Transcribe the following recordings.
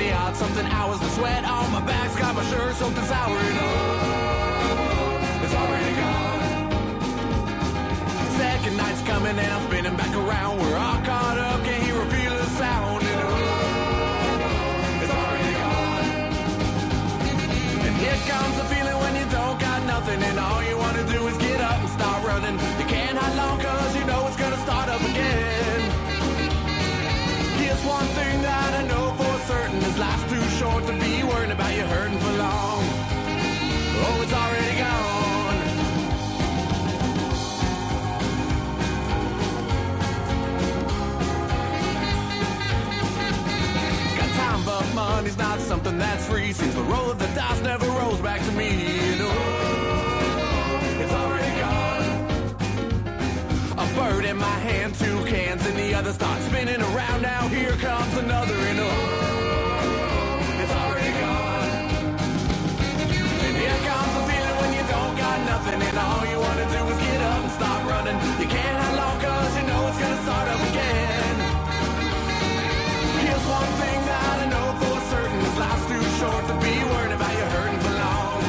the odd something hours. The sweat on my back's got my shirt soaked and sour. And oh, it's already gone. Second night's coming and I'm spinning back around. We're all caught up, can't hear or feel a sound. And oh, it's already gone. And here comes the feeling when you don't got nothing and all you want to do is get up and start running. You can't hide long cause you know it's gonna start up again. Here's one thing that I know for certain, this life's too short to be worrying about you hurting for long. Oh, it's already gone. Got time but money's not something that's free. Since the roll of the dice never rolls back to me. And oh, it's already gone. A bird in my hand, two cans in the other, start spinning around. Now here comes another, and oh, it's already gone. And here comes the feeling when you don't got nothing and all you want to do is get up and start running. You can't hide long cause you know it's gonna start up again. Here's one thing that I know for certain, this life's too short to be worried about you hurting for long.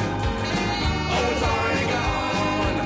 Oh, it's already gone.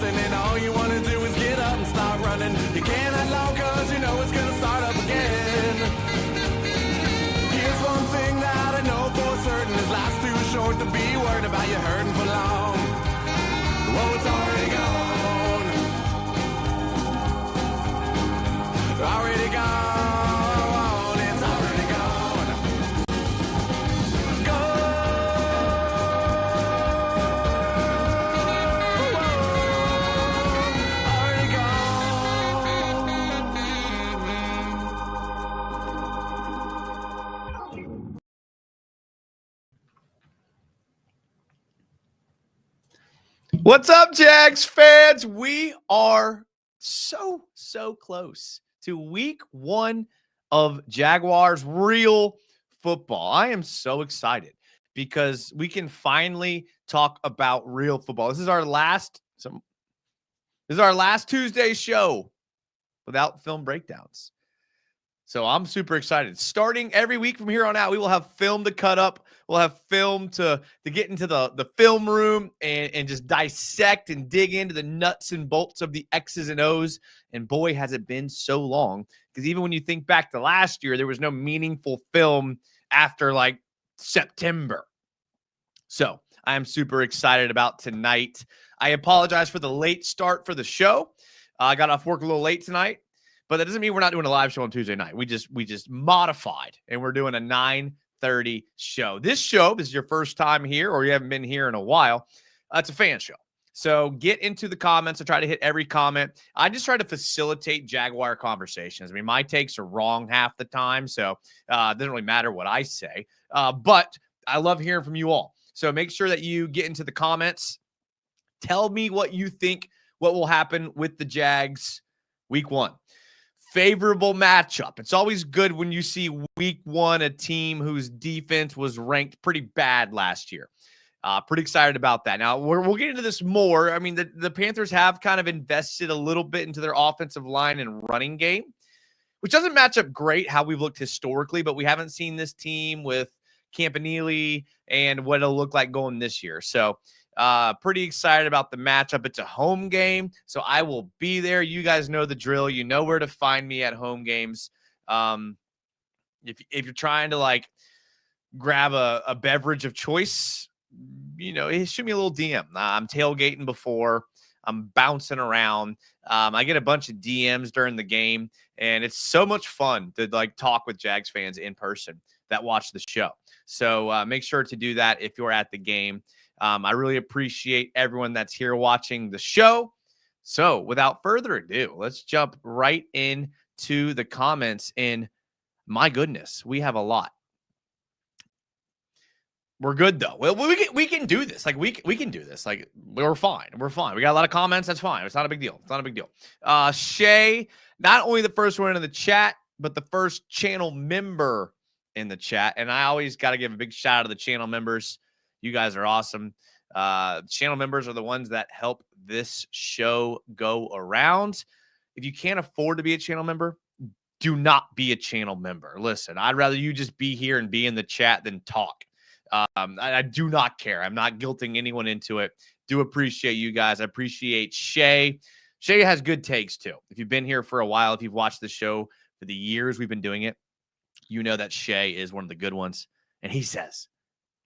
And all you want to do is get up and start running. You can't hide long cause you know it's gonna start up again. Here's one thing that I know for certain, this life's too short to be worried about you hurting for long. Whoa, it's already gone. Already gone. It's already gone. Go. What's up, Jags fans? We are so close to week 1 of Jaguars real football. I am so excited because we can finally talk about real football. This is our last Tuesday show without film breakdowns. So I'm super excited. Starting every week from here on out, we will have film to cut up. We'll have film to get into the film room and just dissect and dig into the nuts and bolts of the X's and O's. And boy, has it been so long. Because even when you think back to last year, there was no meaningful film after like September. So I am super excited about tonight. I apologize for the late start for the show. I got off work a little late tonight. But that doesn't mean we're not doing a live show on Tuesday night. We just modified, and we're doing a 9:30 show. This show, this is your first time here, or you haven't been here in a while, it's a fan show. So get into the comments. I try to hit every comment. I just try to facilitate Jaguar conversations. I mean, my takes are wrong half the time, so it doesn't really matter what I say. But I love hearing from you all. So make sure that you get into the comments. Tell me what you think, what will happen with the Jags week 1. Favorable matchup. It's always good when you see week 1 a team whose defense was ranked pretty bad last year. Pretty excited about that. Now, we'll get into this more. I mean, the Panthers have kind of invested a little bit into their offensive line and running game, which doesn't match up great how we've looked historically, but we haven't seen this team with Campanile and what it'll look like going this year. So pretty excited about the matchup. It's a home game, so I will be there. You guys know the drill. You know where to find me at home games. If you're trying to like grab a beverage of choice, shoot me a little DM. I'm tailgating before. I'm bouncing around. I get a bunch of DMs during the game, and it's so much fun to like talk with Jags fans in person that watch the show. So make sure to do that if you're at the game. I really appreciate everyone that's here watching the show. So without further ado, let's jump right into the comments. And my goodness, we have a lot. We're good though. Well, we can do this. Like we can do this. Like we're fine. We're fine. We got a lot of comments. That's fine. It's not a big deal. It's not a big deal. Shay, not only the first one in the chat, but the first channel member in the chat. And I always got to give a big shout out to the channel members. You guys are awesome. Channel members are the ones that help this show go around. If you can't afford to be a channel member, do not be a channel member. Listen, I'd rather you just be here and be in the chat than talk. I do not care. I'm not guilting anyone into it. Do appreciate you guys. I appreciate Shay. Shay has good takes too. If you've been here for a while, if you've watched the show for the years we've been doing it, you know that Shay is one of the good ones. And he says,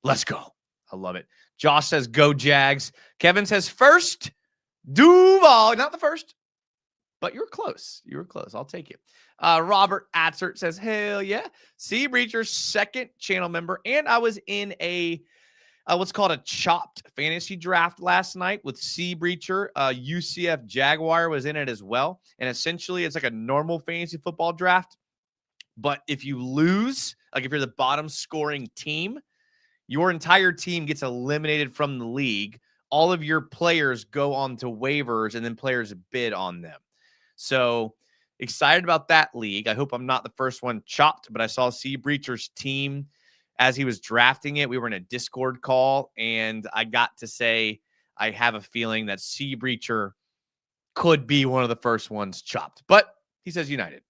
let's go. I love it. Josh says, go Jags. Kevin says, first, Duval. Not the first, but you're close. You were close. I'll take it. Robert Atzert says, hell yeah. C Breacher's second channel member. And I was in a what's called a chopped fantasy draft last night with C Breacher. UCF Jaguar was in it as well. And essentially, it's like a normal fantasy football draft. But if you lose, like if you're the bottom scoring team, your entire team gets eliminated from the league. All of your players go on to waivers, and then players bid on them. So excited about that league. I hope I'm not the first one chopped, but I saw C Breacher's team as he was drafting it. We were in a Discord call, and I got to say I have a feeling that C Breacher could be one of the first ones chopped. But he says United.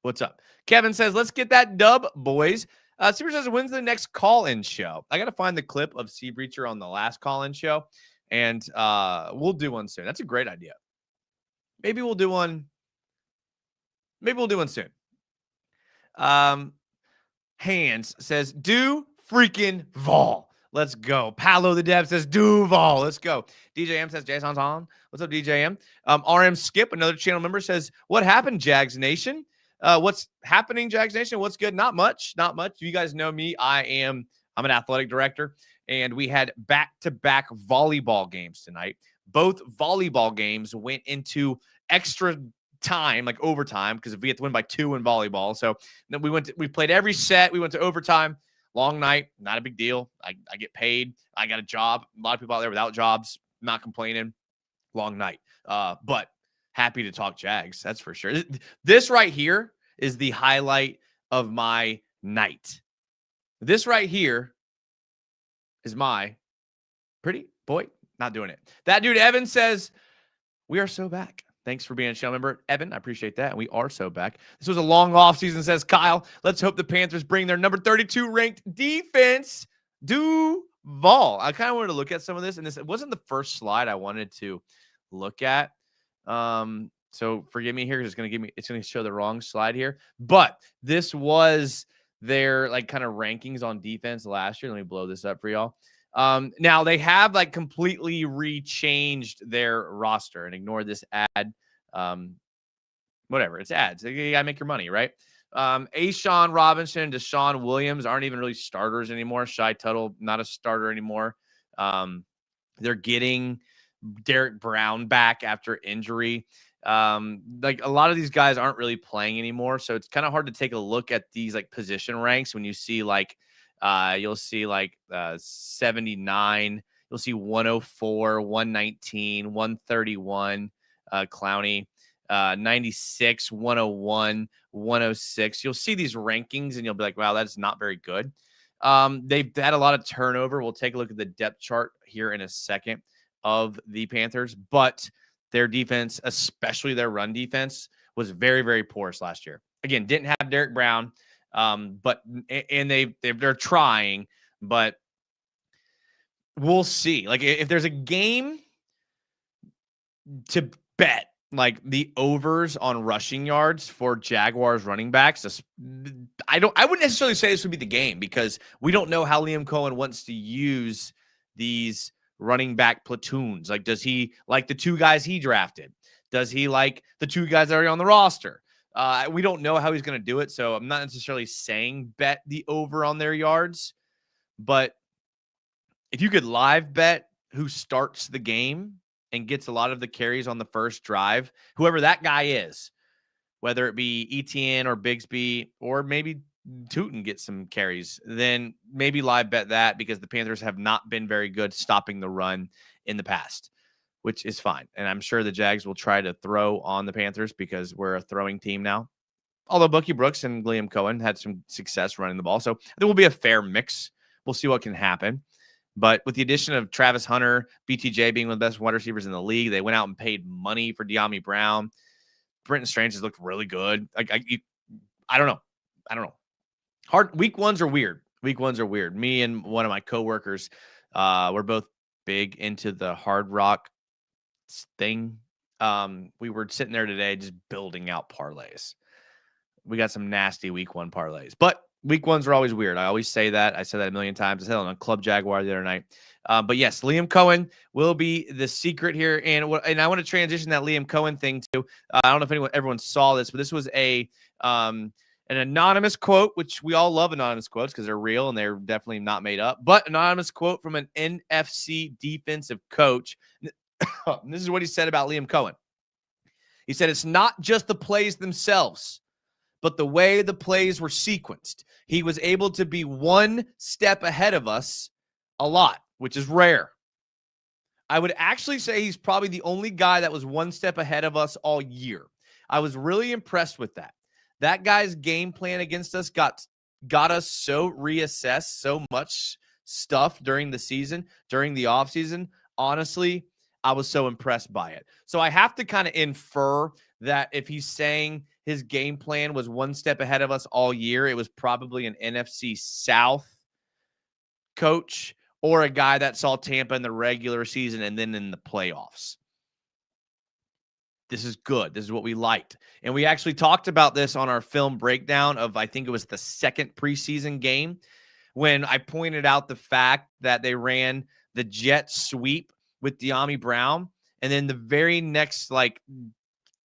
What's up? Kevin says, let's get that dub, boys. C Breacher says, when's the next call-in show? I got to find the clip of C Breacher on the last call-in show, and we'll do one soon. That's a great idea. Maybe we'll do one. Maybe we'll do one soon. Hands says, do freaking Vol. Let's go. Palo the Dev says, Duval. Let's go. DJM says, Jason's on. What's up, DJM? RM Skip, another channel member, says, what happened, Jags Nation? What's happening, Jags Nation? What's good? Not much. Not much. You guys know me. I'm an athletic director, and we had back-to-back volleyball games tonight. Both volleyball games went into extra time, like overtime, because if we had to win by 2 in volleyball. So then we played every set. We went to overtime. Long night, not a big deal. I get paid. I got a job. A lot of people out there without jobs, not complaining. Long night. But happy to talk Jags. That's for sure. This right here is the highlight of my night. This right here is my pretty boy. Not doing it. That dude, Evan, says, we are so back. Thanks for being a channel member, Evan. I appreciate that. And we are so back. This was a long offseason, says Kyle. Let's hope the Panthers bring their number 32 ranked defense, Duval. I kind of wanted to look at some of this, and this wasn't the first slide I wanted to look at. So forgive me here, because it's going to show the wrong slide here. But this was their like kind of rankings on defense last year. Let me blow this up for y'all. Now they have like completely rechanged their roster, and ignore this ad. Whatever, it's ads. You gotta make your money, right? Ashawn Robinson and Deshaun Williams aren't even really starters anymore. Shy Tuttle, not a starter anymore. They're getting Derek Brown back after injury. Like a lot of these guys aren't really playing anymore. So it's kind of hard to take a look at these like position ranks when you see like you'll see like 79, you'll see 104, 119, 131, Clowney, 96, 101, 106. You'll see these rankings and you'll be like, wow, that's not very good. They've had a lot of turnover. We'll take a look at the depth chart here in a second of the Panthers, but their defense, especially their run defense, was very, very porous last year. Again, didn't have Derek Brown, but they're trying, but we'll see. Like if there's a game to bet, like the overs on rushing yards for Jaguars running backs, I wouldn't necessarily say this would be the game because we don't know how Liam Cohen wants to use these running back platoons. Like, does he like the two guys he drafted? Does he like the two guys that are already on the roster? We don't know how he's going to do it, so I'm not necessarily saying bet the over on their yards, but if you could live bet who starts the game and gets a lot of the carries on the first drive, whoever that guy is, whether it be Etienne or Bigsby or maybe Tootin gets some carries, then maybe live bet that because the Panthers have not been very good stopping the run in the past, which is fine. And I'm sure the Jags will try to throw on the Panthers because we're a throwing team now. Although Bucky Brooks and Liam Cohen had some success running the ball. So there will be a fair mix. We'll see what can happen. But with the addition of Travis Hunter, BTJ being one of the best wide receivers in the league, they went out and paid money for De'Ami Brown. Brenton Strange has looked really good. I don't know. Week ones are weird. Me and one of my coworkers, we're both big into the Hard Rock thing. We were sitting there today just building out parlays. We got some nasty week one parlays, but week ones are always weird. I always say that. I said that a million times. I said on Club Jaguar the other night. But yes, Liam Cohen will be the secret here. And I want to transition that Liam Cohen thing to, I don't know if everyone saw this, but this was an anonymous quote, which we all love anonymous quotes because they're real and they're definitely not made up, but anonymous quote from an NFC defensive coach. And this is what he said about Liam Cohen. He said, it's not just the plays themselves, but the way the plays were sequenced. He was able to be one step ahead of us a lot, which is rare. I would actually say he's probably the only guy that was one step ahead of us all year. I was really impressed with that. That guy's game plan against us got us so reassessed so much stuff during the season, during the offseason. Honestly, I was so impressed by it. So I have to kind of infer that if he's saying his game plan was one step ahead of us all year, it was probably an NFC South coach or a guy that saw Tampa in the regular season and then in the playoffs. This is good. This is what we liked. And we actually talked about this on our film breakdown of, I think it was the second preseason game, when I pointed out the fact that they ran the jet sweep with De'Ami Brown. And then the very next,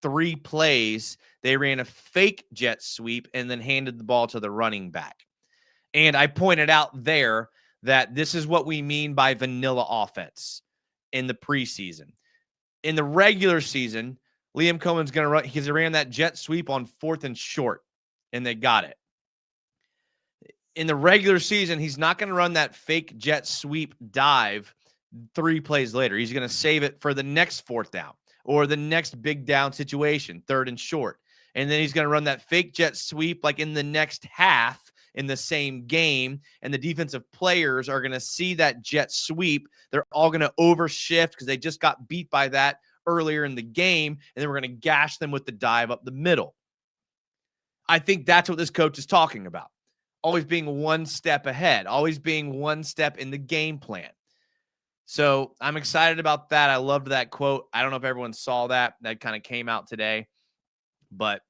3 plays, they ran a fake jet sweep and then handed the ball to the running back. And I pointed out there that this is what we mean by vanilla offense in the preseason. In the regular season, Liam Cohen's going to run because he ran that jet sweep on 4th and short, and they got it. In the regular season, he's not going to run that fake jet sweep dive 3 plays later. He's going to save it for the next 4th down or the next big down situation, 3rd and short. And then he's going to run that fake jet sweep like in the next half in the same game. And the defensive players are going to see that jet sweep. They're all going to overshift because they just got beat by that earlier in the game. And then we're going to gash them with the dive up the middle. I think that's what this coach is talking about. Always being one step ahead, always being one step in the game plan. So I'm excited about that. I loved that quote. I don't know if everyone saw that. That kind of came out today, but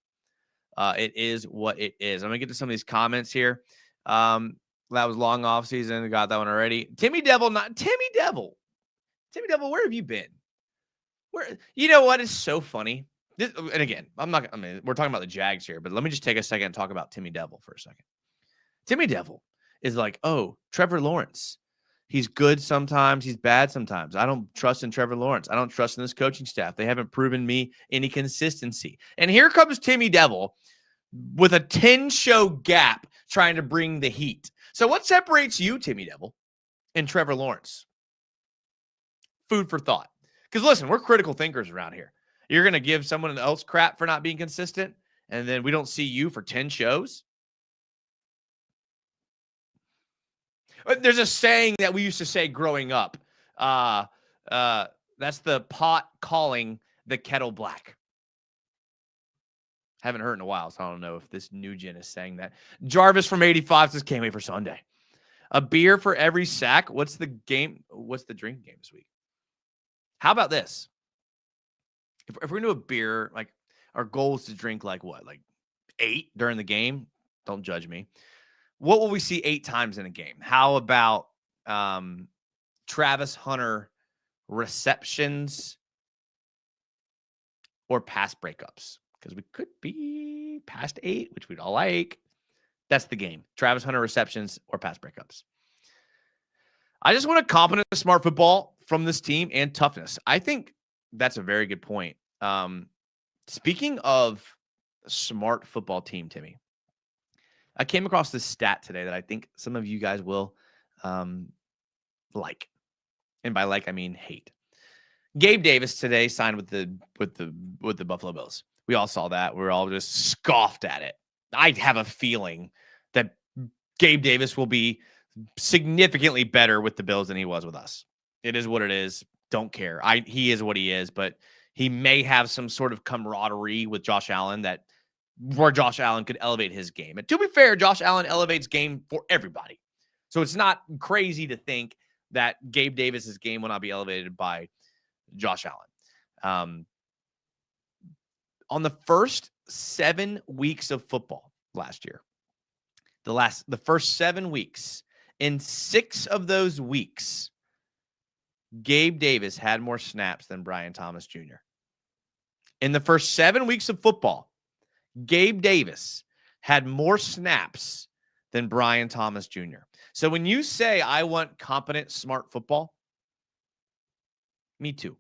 it is what it is. I'm going to get to some of these comments here. That was long off season. Got that one already. Timmy Devil, where have you been? You know what is so funny? And again, we're talking about the Jags here, but let me just take a second and talk about Timmy Devil for a second. Timmy Devil is like, oh, Trevor Lawrence. He's good sometimes. He's bad sometimes. I don't trust in Trevor Lawrence. I don't trust in this coaching staff. They haven't proven me any consistency. And here comes Timmy Devil with a 10-show gap trying to bring the heat. So what separates you, Timmy Devil, and Trevor Lawrence? Food for thought. Because listen, we're critical thinkers around here. You're going to give someone else crap for not being consistent, and then we don't see you for 10 shows? There's a saying that we used to say growing up. That's the pot calling the kettle black. Haven't heard in a while, so I don't know if this new gen is saying that. Jarvis from 85 says, can't wait for Sunday. A beer for every sack. What's the game? What's the drinking game this week? How about this? If we're going to do a beer, like our goal is to drink like what? Like 8 during the game? Don't judge me. What will we see 8 times in a game? How about Travis Hunter receptions or pass breakups? Because we could be past 8, which we'd all like. That's the game. Travis Hunter receptions or pass breakups. I just want a competent, smart football from this team and toughness. I think that's a very good point. Speaking of smart football team, Timmy, I came across this stat today that I think some of you guys will like. And by like, I mean hate. Gabe Davis today signed with the Buffalo Bills. We all saw that. We were all just scoffed at it. I have a feeling that Gabe Davis will be significantly better with the Bills than he was with us. It is what it is. Don't care. He is what he is, but he may have some sort of camaraderie with Josh Allen where Josh Allen could elevate his game. And to be fair, Josh Allen elevates game for everybody. So it's not crazy to think that Gabe Davis's game will not be elevated by Josh Allen. On the first 7 weeks of football last year, the first 7 weeks, in 6 of those weeks, Gabe Davis had more snaps than Brian Thomas Jr. In the first 7 weeks of football, Gabe Davis had more snaps than Brian Thomas Jr. So when you say I want competent, smart football, me too.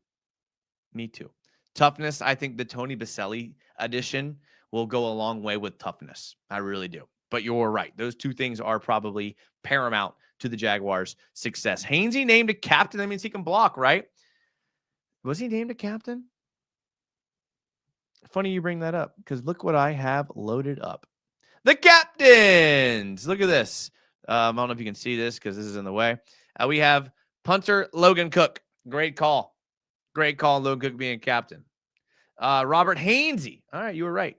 Me too. Toughness, I think the Tony Baselli addition will go a long way with toughness. I really do. But you're right. Those 2 things are probably paramount to the Jaguars' success. Hainsey named a captain. That means he can block, right? Was he named a captain? Funny you bring that up because look what I have loaded up. The captains. Look at this. I don't know if you can see this because this is in the way. We have punter Logan Cook. Great call. Great call, Logan Cook being captain. Robert Hainsey. All right, you were right.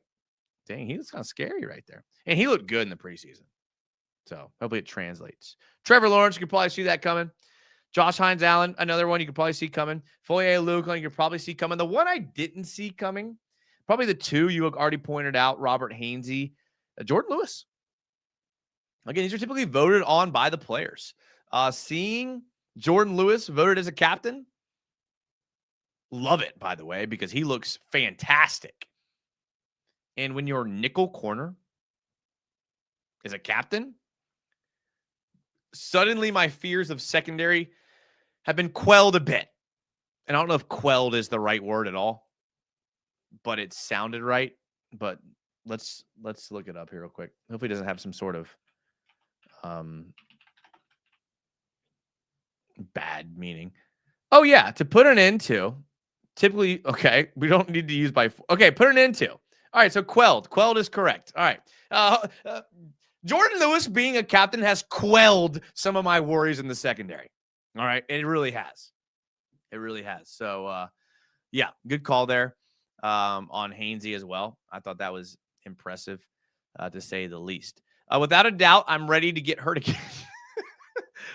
Dang, he was kind of scary right there. And he looked good in the preseason. So hopefully it translates. Trevor Lawrence, you could probably see that coming. Josh Hines Allen, another one you could probably see coming. Foye Luke, you could probably see coming. The one I didn't see coming, probably the 2 you already pointed out, Robert Hainsey, Jordan Lewis. Again, these are typically voted on by the players. Seeing Jordan Lewis voted as a captain, love it, by the way, because he looks fantastic. And when your nickel corner is a captain, suddenly my fears of secondary have been quelled a bit. And I don't know if quelled is the right word at all, but it sounded right. But let's look it up here real quick. Hopefully it doesn't have some sort of bad meaning. Oh, yeah, to put an end to. Typically, okay, we don't need to use by. Okay, put an end to. All right, so quelled. Quelled is correct. All right. Jordan Lewis being a captain has quelled some of my worries in the secondary. All right, it really has. It really has. So, yeah, good call there on Hainsey as well. I thought that was impressive, to say the least. Without a doubt, I'm ready to get hurt again.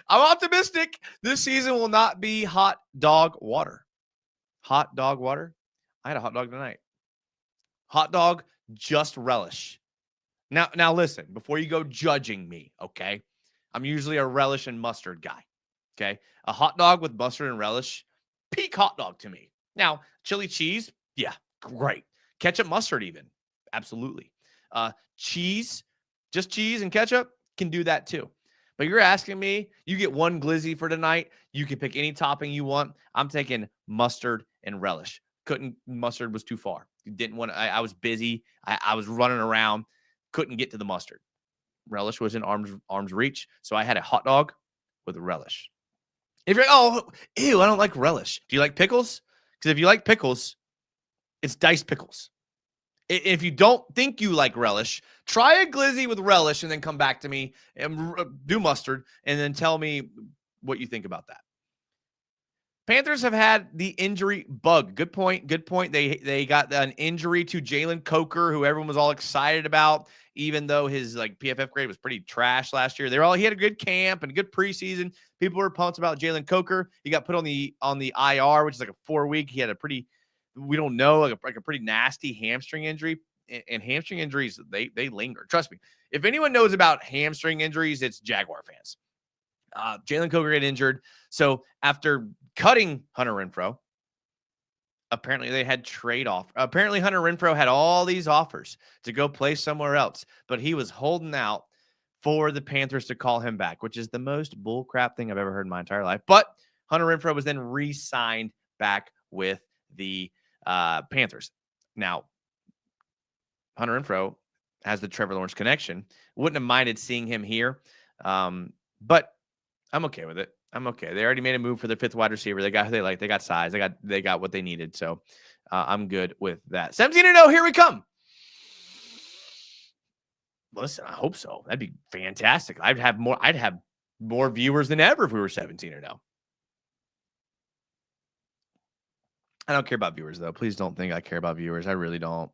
I'm optimistic. This season will not be hot dog water. Hot dog water? I had a hot dog tonight. Hot dog, just relish. Now listen, before you go judging me, okay? I'm usually a relish and mustard guy, okay? A hot dog with mustard and relish, peak hot dog to me. Now, chili cheese, yeah, great. Ketchup, mustard even, absolutely. Cheese, just cheese and ketchup, can do that too. But you're asking me, you get one glizzy for tonight. You can pick any topping you want. I'm taking mustard and relish. Mustard was too far. Didn't want to, I was busy. I was running around. Couldn't get to the mustard. Relish was in arm's reach. So I had a hot dog with a relish. If you're like, oh, ew, I don't like relish. Do you like pickles? Because if you like pickles, it's diced pickles. If you don't think you like relish, try a glizzy with relish and then come back to me and do mustard and then tell me what you think about that. Panthers have had the injury bug. Good point. Good point. They got an injury to Jalen Coker, who everyone was all excited about, even though his like PFF grade was pretty trash last year. He had a good camp and a good preseason. People were pumped about Jalen Coker. He got put on the IR, which is like a 4-week. He had a pretty, we don't know, like a pretty nasty hamstring injury. And hamstring injuries, they linger. Trust me. If anyone knows about hamstring injuries, it's Jaguar fans. Jalen Coker got injured. So after cutting Hunter Renfrow, apparently they had trade-off. Apparently Hunter Renfrow had all these offers to go play somewhere else, but he was holding out for the Panthers to call him back, which is the most bullcrap thing I've ever heard in my entire life. But Hunter Renfrow was then re-signed back with the Panthers. Now, Hunter Renfrow has the Trevor Lawrence connection. Wouldn't have minded seeing him here, but I'm okay with it. I'm okay. They already made a move for their 5th wide receiver. They got who they like. They got size. They got what they needed. So I'm good with that. 17-0. Here we come. Listen, I hope so. That'd be fantastic. I'd have more viewers than ever if we were 17-0. I don't care about viewers though. Please don't think I care about viewers. I really don't.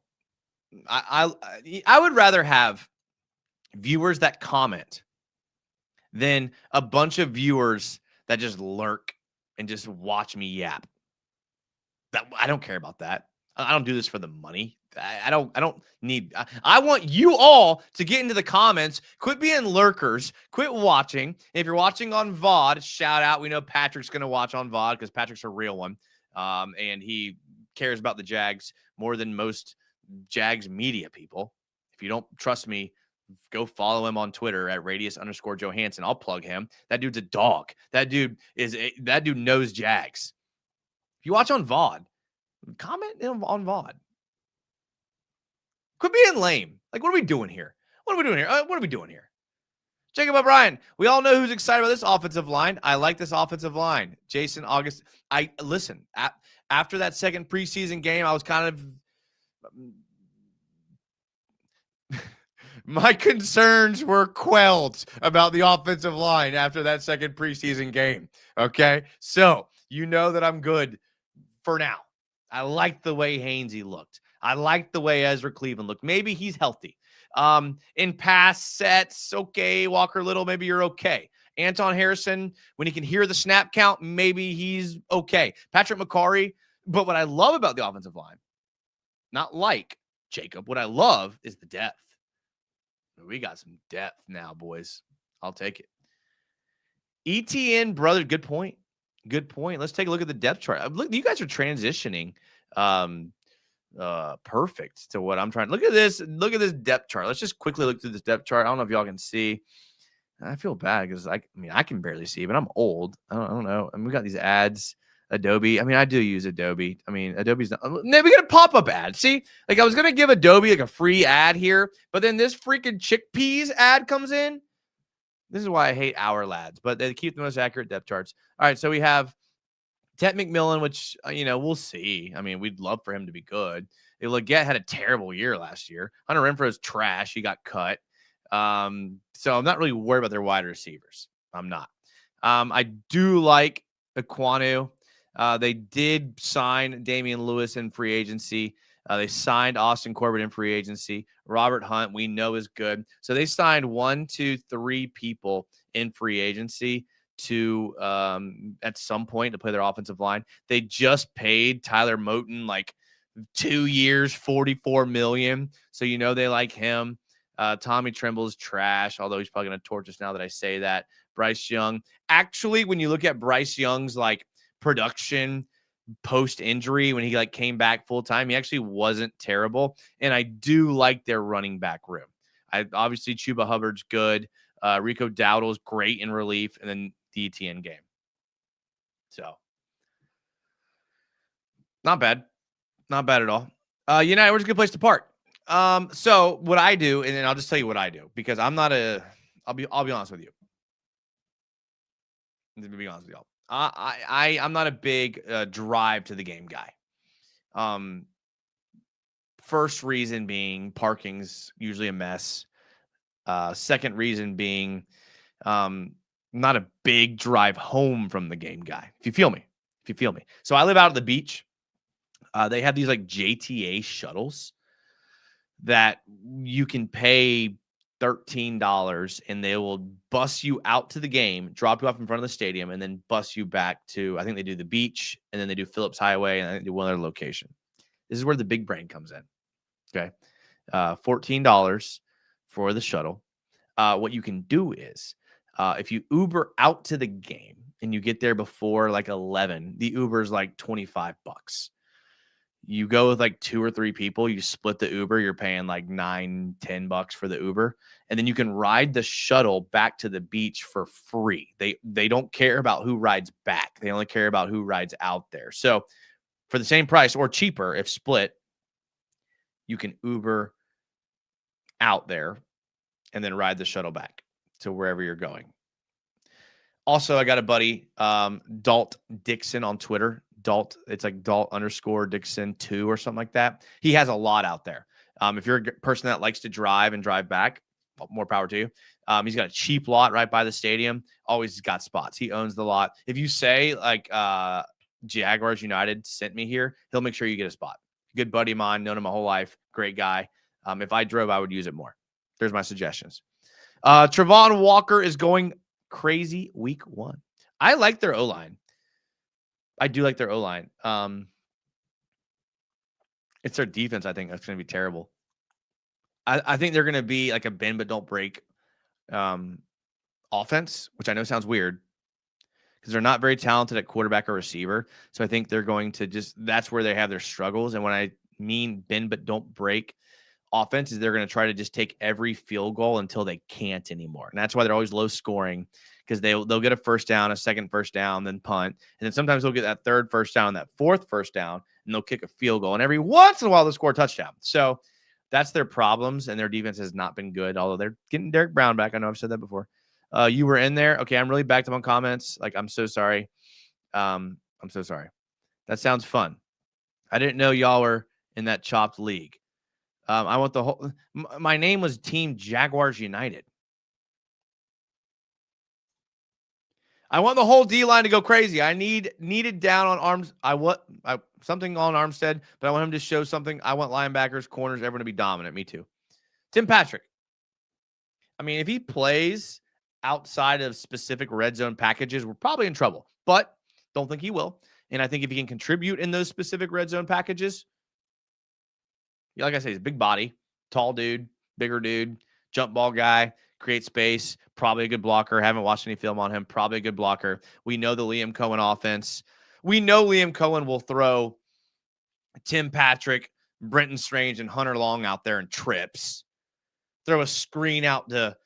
I would rather have viewers that comment than a bunch of viewers that just lurk and just watch me yap. I don't care about that. I don't do this for the money. I don't need. I want you all to get into the comments. Quit being lurkers. Quit watching. If you're watching on VOD, shout out. We know Patrick's going to watch on VOD because Patrick's a real one, and he cares about the Jags more than most Jags media people. If you don't trust me, go follow him on Twitter at @radius_Johansson. I'll plug him. That dude's a dog. That dude knows Jags. If you watch on VOD, comment on VOD. Quit being lame. Like, what are we doing here? What are we doing here? Jacob O'Brien. We all know who's excited about this offensive line. I like this offensive line. Jason August. After that second preseason game, I was kind of my concerns were quelled about the offensive line after that second preseason game. Okay. So you know that I'm good for now. I like the way Hainsey looked. I like the way Ezra Cleveland looked. Maybe he's healthy. In pass sets, okay. Walker Little, maybe you're okay. Anton Harrison, when he can hear the snap count, maybe he's okay. Patrick McCarry. But what I love about the offensive line, not like Jacob, what I love is the depth. We got some depth now, boys. I'll take it. ETN, brother, good point. Good point. Let's take a look at the depth chart. Look, you guys are transitioning perfect to what I'm trying. Look at this. Look at this depth chart. Let's just quickly look through this depth chart. I don't know if y'all can see. I feel bad because I can barely see, but I'm old. I don't know. And we got these ads. Adobe. I do use Adobe. Adobe's not. We got a pop-up ad. See, like I was gonna give Adobe like a free ad here, but then this freaking chickpeas ad comes in. This is why I hate our lads, but they keep the most accurate depth charts. All right, so we have Ted McMillan, which we'll see. We'd love for him to be good. Leggett had a terrible year last year. Hunter Renfrow's trash. He got cut. So I'm not really worried about their wide receivers. I'm not. I do like Ekwonu. They did sign Damian Lewis in free agency. They signed Austin Corbett in free agency. Robert Hunt, we know, is good. So they signed 1, 2, 3 people in free agency to at some point to play their offensive line. They just paid Tyler Moton like 2 years, $44 million. So they like him. Tommy Tremble's trash, although he's probably going to torch us now that I say that. Bryce Young. Actually, when you look at Bryce Young's like production post-injury, when he came back full-time, he actually wasn't terrible. And I do like their running back room. Obviously, Chuba Hubbard's good. Rico Dowdle's great in relief. And then the ETN game. So, not bad. Not bad at all. United, where's a good place to park? So what I do, and then I'll just tell you what I do, because I'll be honest with you. To be honest with y'all. I'm not a big drive to the game guy. First reason being parking's usually a mess. Second reason being not a big drive home from the game guy. If you feel me. So I live out at the beach. They have these like JTA shuttles that you can pay $13 and they will bus you out to the game, drop you off in front of the stadium, and then bus you back to, I think they do the beach, and then they do Phillips Highway, and I think they do one other location. This is where the big brain comes in. Okay. $14 for the shuttle. What you can do is if you Uber out to the game and you get there before like 11, the Uber is like $25. You go with like 2 or 3 people, you split the Uber, you're paying like $9-10 for the Uber, and then you can ride the shuttle back to the beach for free. They don't care about who rides back. They only care about who rides out there. So for the same price or cheaper if split, you can Uber out there and then ride the shuttle back to wherever you're going. Also, I got a buddy, Dalt Dixon on Twitter. Dalt, it's like Dalt_Dixon2 or something like that. He has a lot out there. If you're a person that likes to drive and drive back, more power to you. He's got a cheap lot right by the stadium. Always got spots. He owns the lot. If you say like Jaguars United sent me here, he'll make sure you get a spot. Good buddy of mine, known him my whole life. Great guy. If I drove, I would use it more. There's my suggestions. Travon Walker is going crazy week 1. I like their O-line. I do like their O-line. It's their defense, I think, that's going to be terrible. I think they're going to be like a bend but don't break offense, which I know sounds weird because they're not very talented at quarterback or receiver. So I think they're going to that's where they have their struggles. And when I mean bend but don't break offense is they're going to try to just take every field goal until they can't anymore. And that's why they're always low scoring because they'll get a first down, a second first down, then punt. And then sometimes they'll get that third first down, that fourth first down, and they'll kick a field goal. And every once in a while they'll score a touchdown. So that's their problems. And their defense has not been good, although they're getting Derek Brown back. I know I've said that before. You were in there. Okay. I'm really backed up on comments. Like, I'm so sorry. I'm so sorry. That sounds fun. I didn't know y'all were in that chopped league. I want the whole. My name was Team Jaguars United. I want the whole D line to go crazy. I needed down on arms. I want something on Armstead, but I want him to show something. I want linebackers, corners, everyone to be dominant. Me too. Tim Patrick. I mean, if he plays outside of specific red zone packages, we're probably in trouble. But don't think he will. And I think if he can contribute in those specific red zone packages, like I say, he's a big body, tall dude, bigger dude, jump ball guy, create space, probably a good blocker. Haven't watched any film on him. Probably a good blocker. We know the Liam Cohen offense. We know Liam Cohen will throw Tim Patrick, Brenton Strange, and Hunter Long out there in trips. Throw a screen out to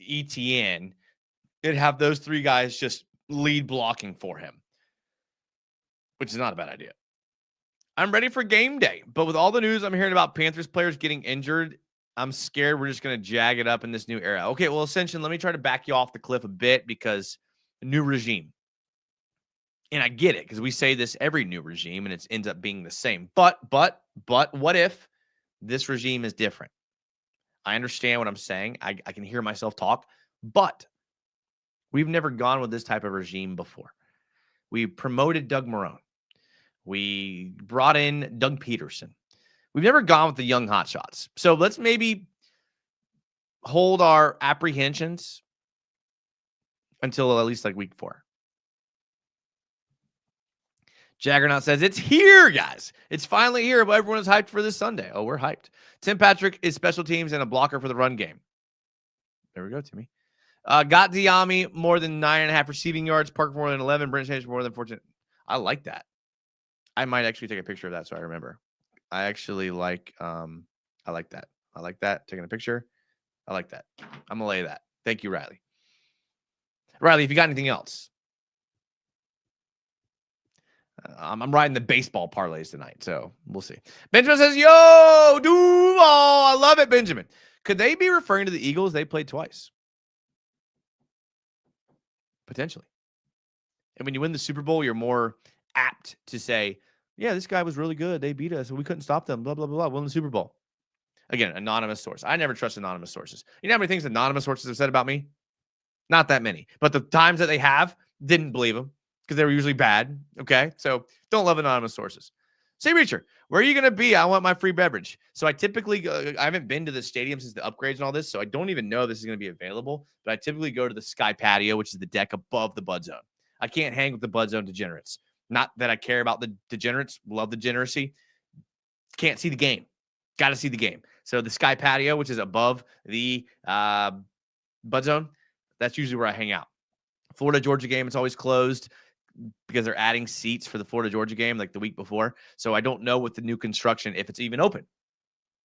ETN and have those 3 guys just lead blocking for him, which is not a bad idea. I'm ready for game day, but with all the news I'm hearing about Panthers players getting injured, I'm scared we're just going to jag it up in this new era. Okay, well, Ascension, let me try to back you off the cliff a bit because new regime. And I get it because we say this every new regime and it ends up being the same. But what if this regime is different? I understand what I'm saying. I can hear myself talk, but we've never gone with this type of regime before. We promoted Doug Marrone. We brought in Doug Peterson. We've never gone with the young hotshots. So let's maybe hold our apprehensions until at least like week 4. Jaggernaut says, it's here, guys. It's finally here, but everyone is hyped for this Sunday. Oh, we're hyped. Tim Patrick is special teams and a blocker for the run game. There we go, Timmy. Got Diami more than 9.5 receiving yards, Parker more than 11, Brent Chase more than 14. I like that. I might actually take a picture of that so I remember. I actually like I like that. I like that. Taking a picture. I like that. I'm gonna lay that. Thank you, Riley. Riley, if you got anything else. I'm riding the baseball parlays tonight, so we'll see. Benjamin says, yo, Duval. I love it, Benjamin. Could they be referring to the Eagles? They played twice. Potentially. And when you win the Super Bowl, you're more apt to say, Yeah, this guy was really good. They beat us and we couldn't stop them. Blah, blah, blah, blah. Won the Super Bowl. Again, anonymous source. I never trust anonymous sources. You know how many things anonymous sources have said about me? Not that many. But the times that they have, didn't believe them because they were usually bad. Okay. So don't love anonymous sources. Say, Reacher, where are you going to be? I want my free beverage. So I typically go, I haven't been to the stadium since the upgrades and all this. So I don't even know this is going to be available. But I typically go to the Sky Patio, which is the deck above the Bud Zone. I can't hang with the Bud Zone degenerates. Not that I care about the degenerates. Love the degeneracy. Can't see the game. Got to see the game. So the Sky Patio, which is above the Bud Zone, that's usually where I hang out. Florida Georgia game, it's always closed because they're adding seats for the Florida Georgia game like the week before. So I don't know with the new construction if it's even open.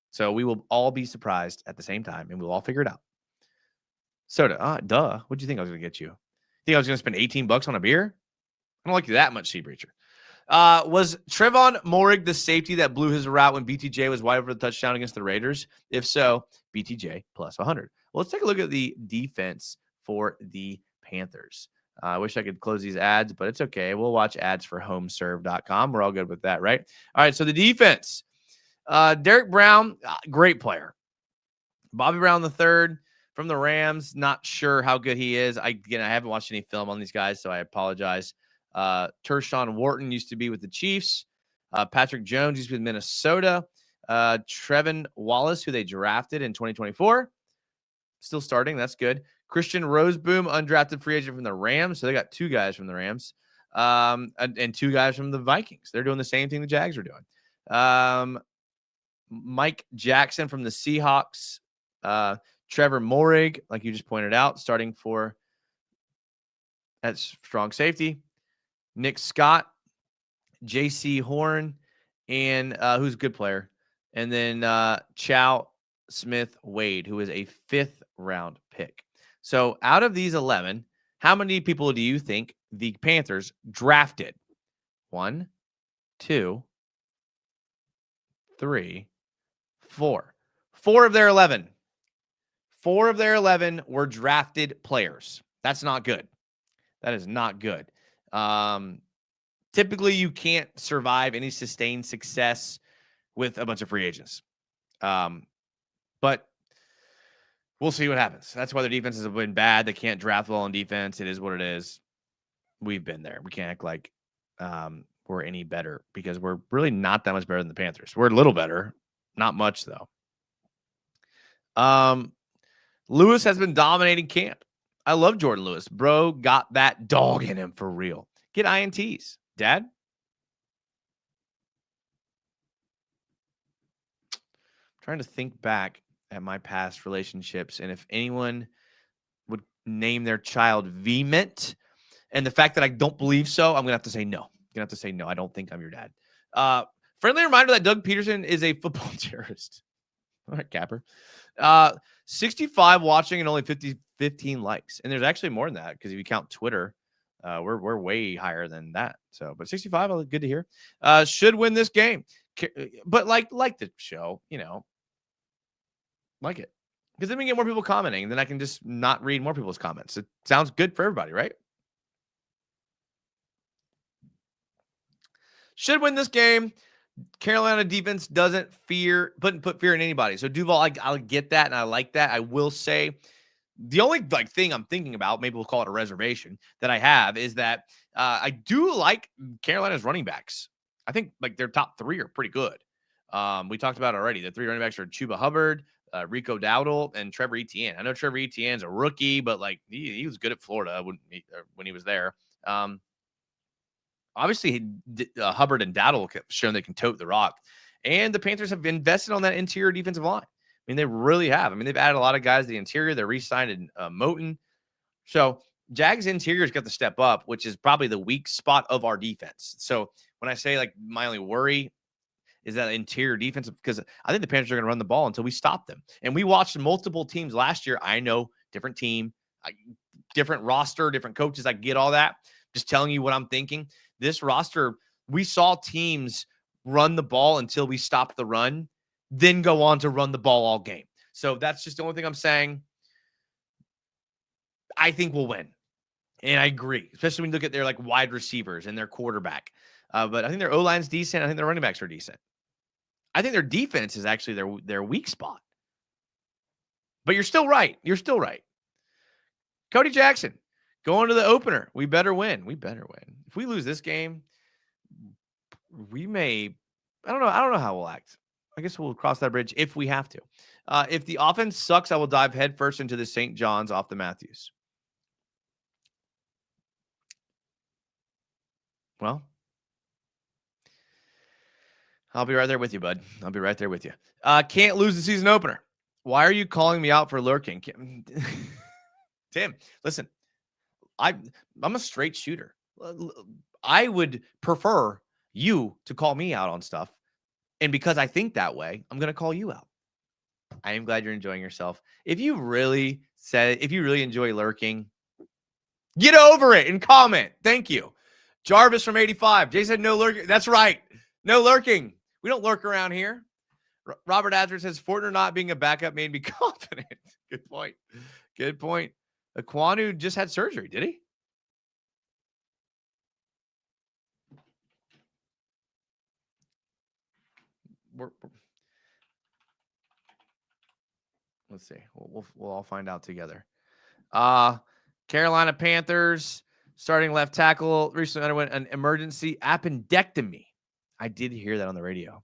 So we will all be surprised at the same time and we'll all figure it out. Soda, duh. What do you think I was going to get you? Think I was going to spend $18 on a beer? I don't like you that much, Sea Breacher. Was Trevon Moehrig the safety that blew his route when BTJ was wide over the touchdown against the Raiders? If so, BTJ plus 100. Well, let's take a look at the defense for the Panthers. I wish I could close these ads, but it's okay. We'll watch ads for homeserve.com. We're all good with that, right? All right, so the defense. Derek Brown, great player. Bobby Brown III from the Rams, not sure how good he is. I haven't watched any film on these guys, so I apologize. Tershawn Wharton used to be with the Chiefs. Patrick Jones used to be with Minnesota. Trevin Wallace, who they drafted in 2024. Still starting. That's good. Christian Roseboom, undrafted free agent from the Rams. So they got 2 guys from the Rams and 2 guys from the Vikings. They're doing the same thing the Jags are doing. Mike Jackson from the Seahawks. Trevor Moehrig, like you just pointed out, starting for at strong safety. Nick Scott, J.C. Horn, and who's a good player. And then Chow Smith-Wade, who is a 5th-round pick. So out of these 11, how many people do you think the Panthers drafted? 1, 2, 3, 4. 4 of their 11. 4 of their 11 were drafted players. That's not good. That is not good. Typically, you can't survive any sustained success with a bunch of free agents. But we'll see what happens. That's why their defenses have been bad. They can't draft well on defense. It is what it is. We've been there. We can't act like we're any better because we're really not that much better than the Panthers. We're a little better. Not much, though. Lewis has been dominating camp. I love Jordan Lewis. Bro got that dog in him for real. Get INTs, Dad. I'm trying to think back at my past relationships and if anyone would name their child Vement. And the fact that I don't believe so, I'm going to have to say no. I don't think I'm your dad. Friendly reminder that Doug Peterson is a football terrorist. All right, Capper. 65 watching and only 15 likes. And there's actually more than that because if you count Twitter, we're way higher than that. So, but 65, good to hear. Should win this game. But like the show, like it. Because then we get more people commenting, and then I can just not read more people's comments. It sounds good for everybody, right? Should win this game. Carolina defense doesn't put fear in anybody. So Duval, I'll get that, and I like that. I will say the only thing I'm thinking about, maybe we'll call it a reservation that I have, is that I do like Carolina's running backs. I think their top 3 are pretty good. We talked about it already. The 3 running backs are Chuba Hubbard, Rico Dowdle, and Trevor Etienne. I know Trevor Etienne's a rookie, but he was good at Florida when he was there. Obviously, Hubbard and Dowdle have shown they can tote the rock. And the Panthers have invested on that interior defensive line. I mean, they really have. I mean, they've added a lot of guys to the interior. They re-signed Moton. So Jags interior's got to step up, which is probably the weak spot of our defense. So when I say my only worry is that interior defense, because I think the Panthers are going to run the ball until we stop them. And we watched multiple teams last year. I know, different team, different roster, different coaches. I get all that. Just telling you what I'm thinking. This roster, we saw teams run the ball until we stopped the run, then go on to run the ball all game. So that's just the only thing I'm saying. I think we'll win. And I agree, especially when you look at their wide receivers and their quarterback. But I think their O-line's decent. I think their running backs are decent. I think their defense is actually their weak spot. But you're still right. You're still right. Cody Jackson, going to the opener. We better win. We better win. If we lose this game, we may. I don't know. I don't know how we'll act. I guess we'll cross that bridge if we have to. If the offense sucks, I will dive headfirst into the St. John's off the Matthews. Well, I'll be right there with you, bud. I'll be right there with you. Can't lose the season opener. Why are you calling me out for lurking? Tim, listen, I'm a straight shooter. I would prefer you to call me out on stuff. And because I think that way, I'm going to call you out. I am glad you're enjoying yourself. If you really enjoy lurking, get over it and comment. Thank you. Jarvis from 85. Jay said no lurking. That's right. No lurking. We don't lurk around here. Robert Adler says, Fortner not being a backup made me confident. Good point. Good point. Aquanu just had surgery, did he? Let's see. We'll all find out together. Carolina Panthers starting left tackle recently underwent an emergency appendectomy. I did hear that on the radio.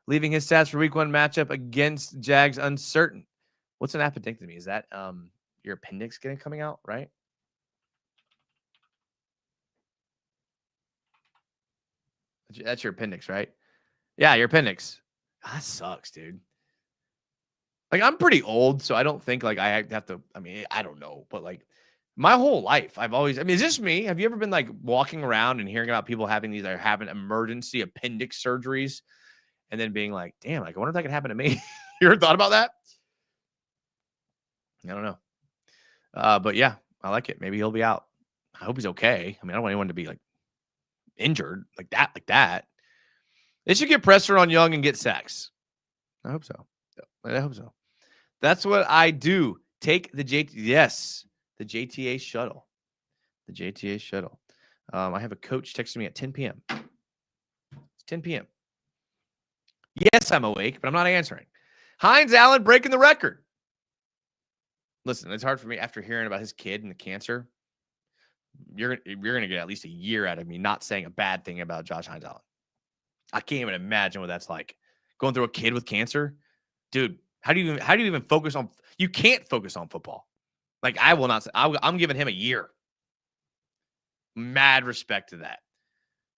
Leaving his stats for week 1 matchup against Jags uncertain. What's an appendectomy? Is that your appendix coming out, right? That's your appendix, right? Yeah, your appendix. That sucks, dude. Like, I'm pretty old, so I don't think like I have to. I mean, I don't know, but like my whole life, I've always. I mean, is this me? Have you ever been like walking around and hearing about people having having emergency appendix surgeries, and then being like, "Damn, like I wonder if that could happen to me." You ever thought about that? I don't know. But yeah, I like it. Maybe he'll be out. I hope he's okay. I mean, I don't want anyone to be like injured like that. They should get pressure on Young and get sacks. I hope so. I hope so. That's what I do. Take the the JTA shuttle. The JTA shuttle. I have a coach texting me at 10 p.m. It's 10 p.m. Yes, I'm awake, but I'm not answering. Hines Allen breaking the record. Listen, it's hard for me after hearing about his kid and the cancer. You're gonna get at least a year out of me not saying a bad thing about Josh Hines Allen. I can't even imagine what that's like. Going through a kid with cancer, dude. How do you even focus on? You can't focus on football. Like I will not say. I'm giving him a year. Mad respect to that.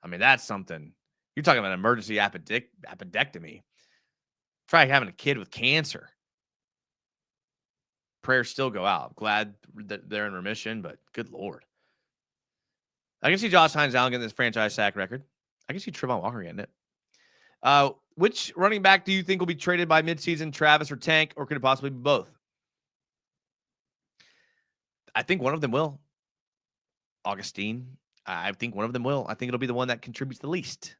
I mean, that's something. You're talking about an emergency appendectomy. Try having a kid with cancer. Prayers still go out. Glad that they're in remission, but good Lord. I can see Josh Hines Allen getting this franchise sack record. I can see Trevon Walker getting it. Which running back do you think will be traded by midseason, Travis or Tank, or could it possibly be both? I think one of them will. Augustine. I think one of them will. I think it'll be the one that contributes the least.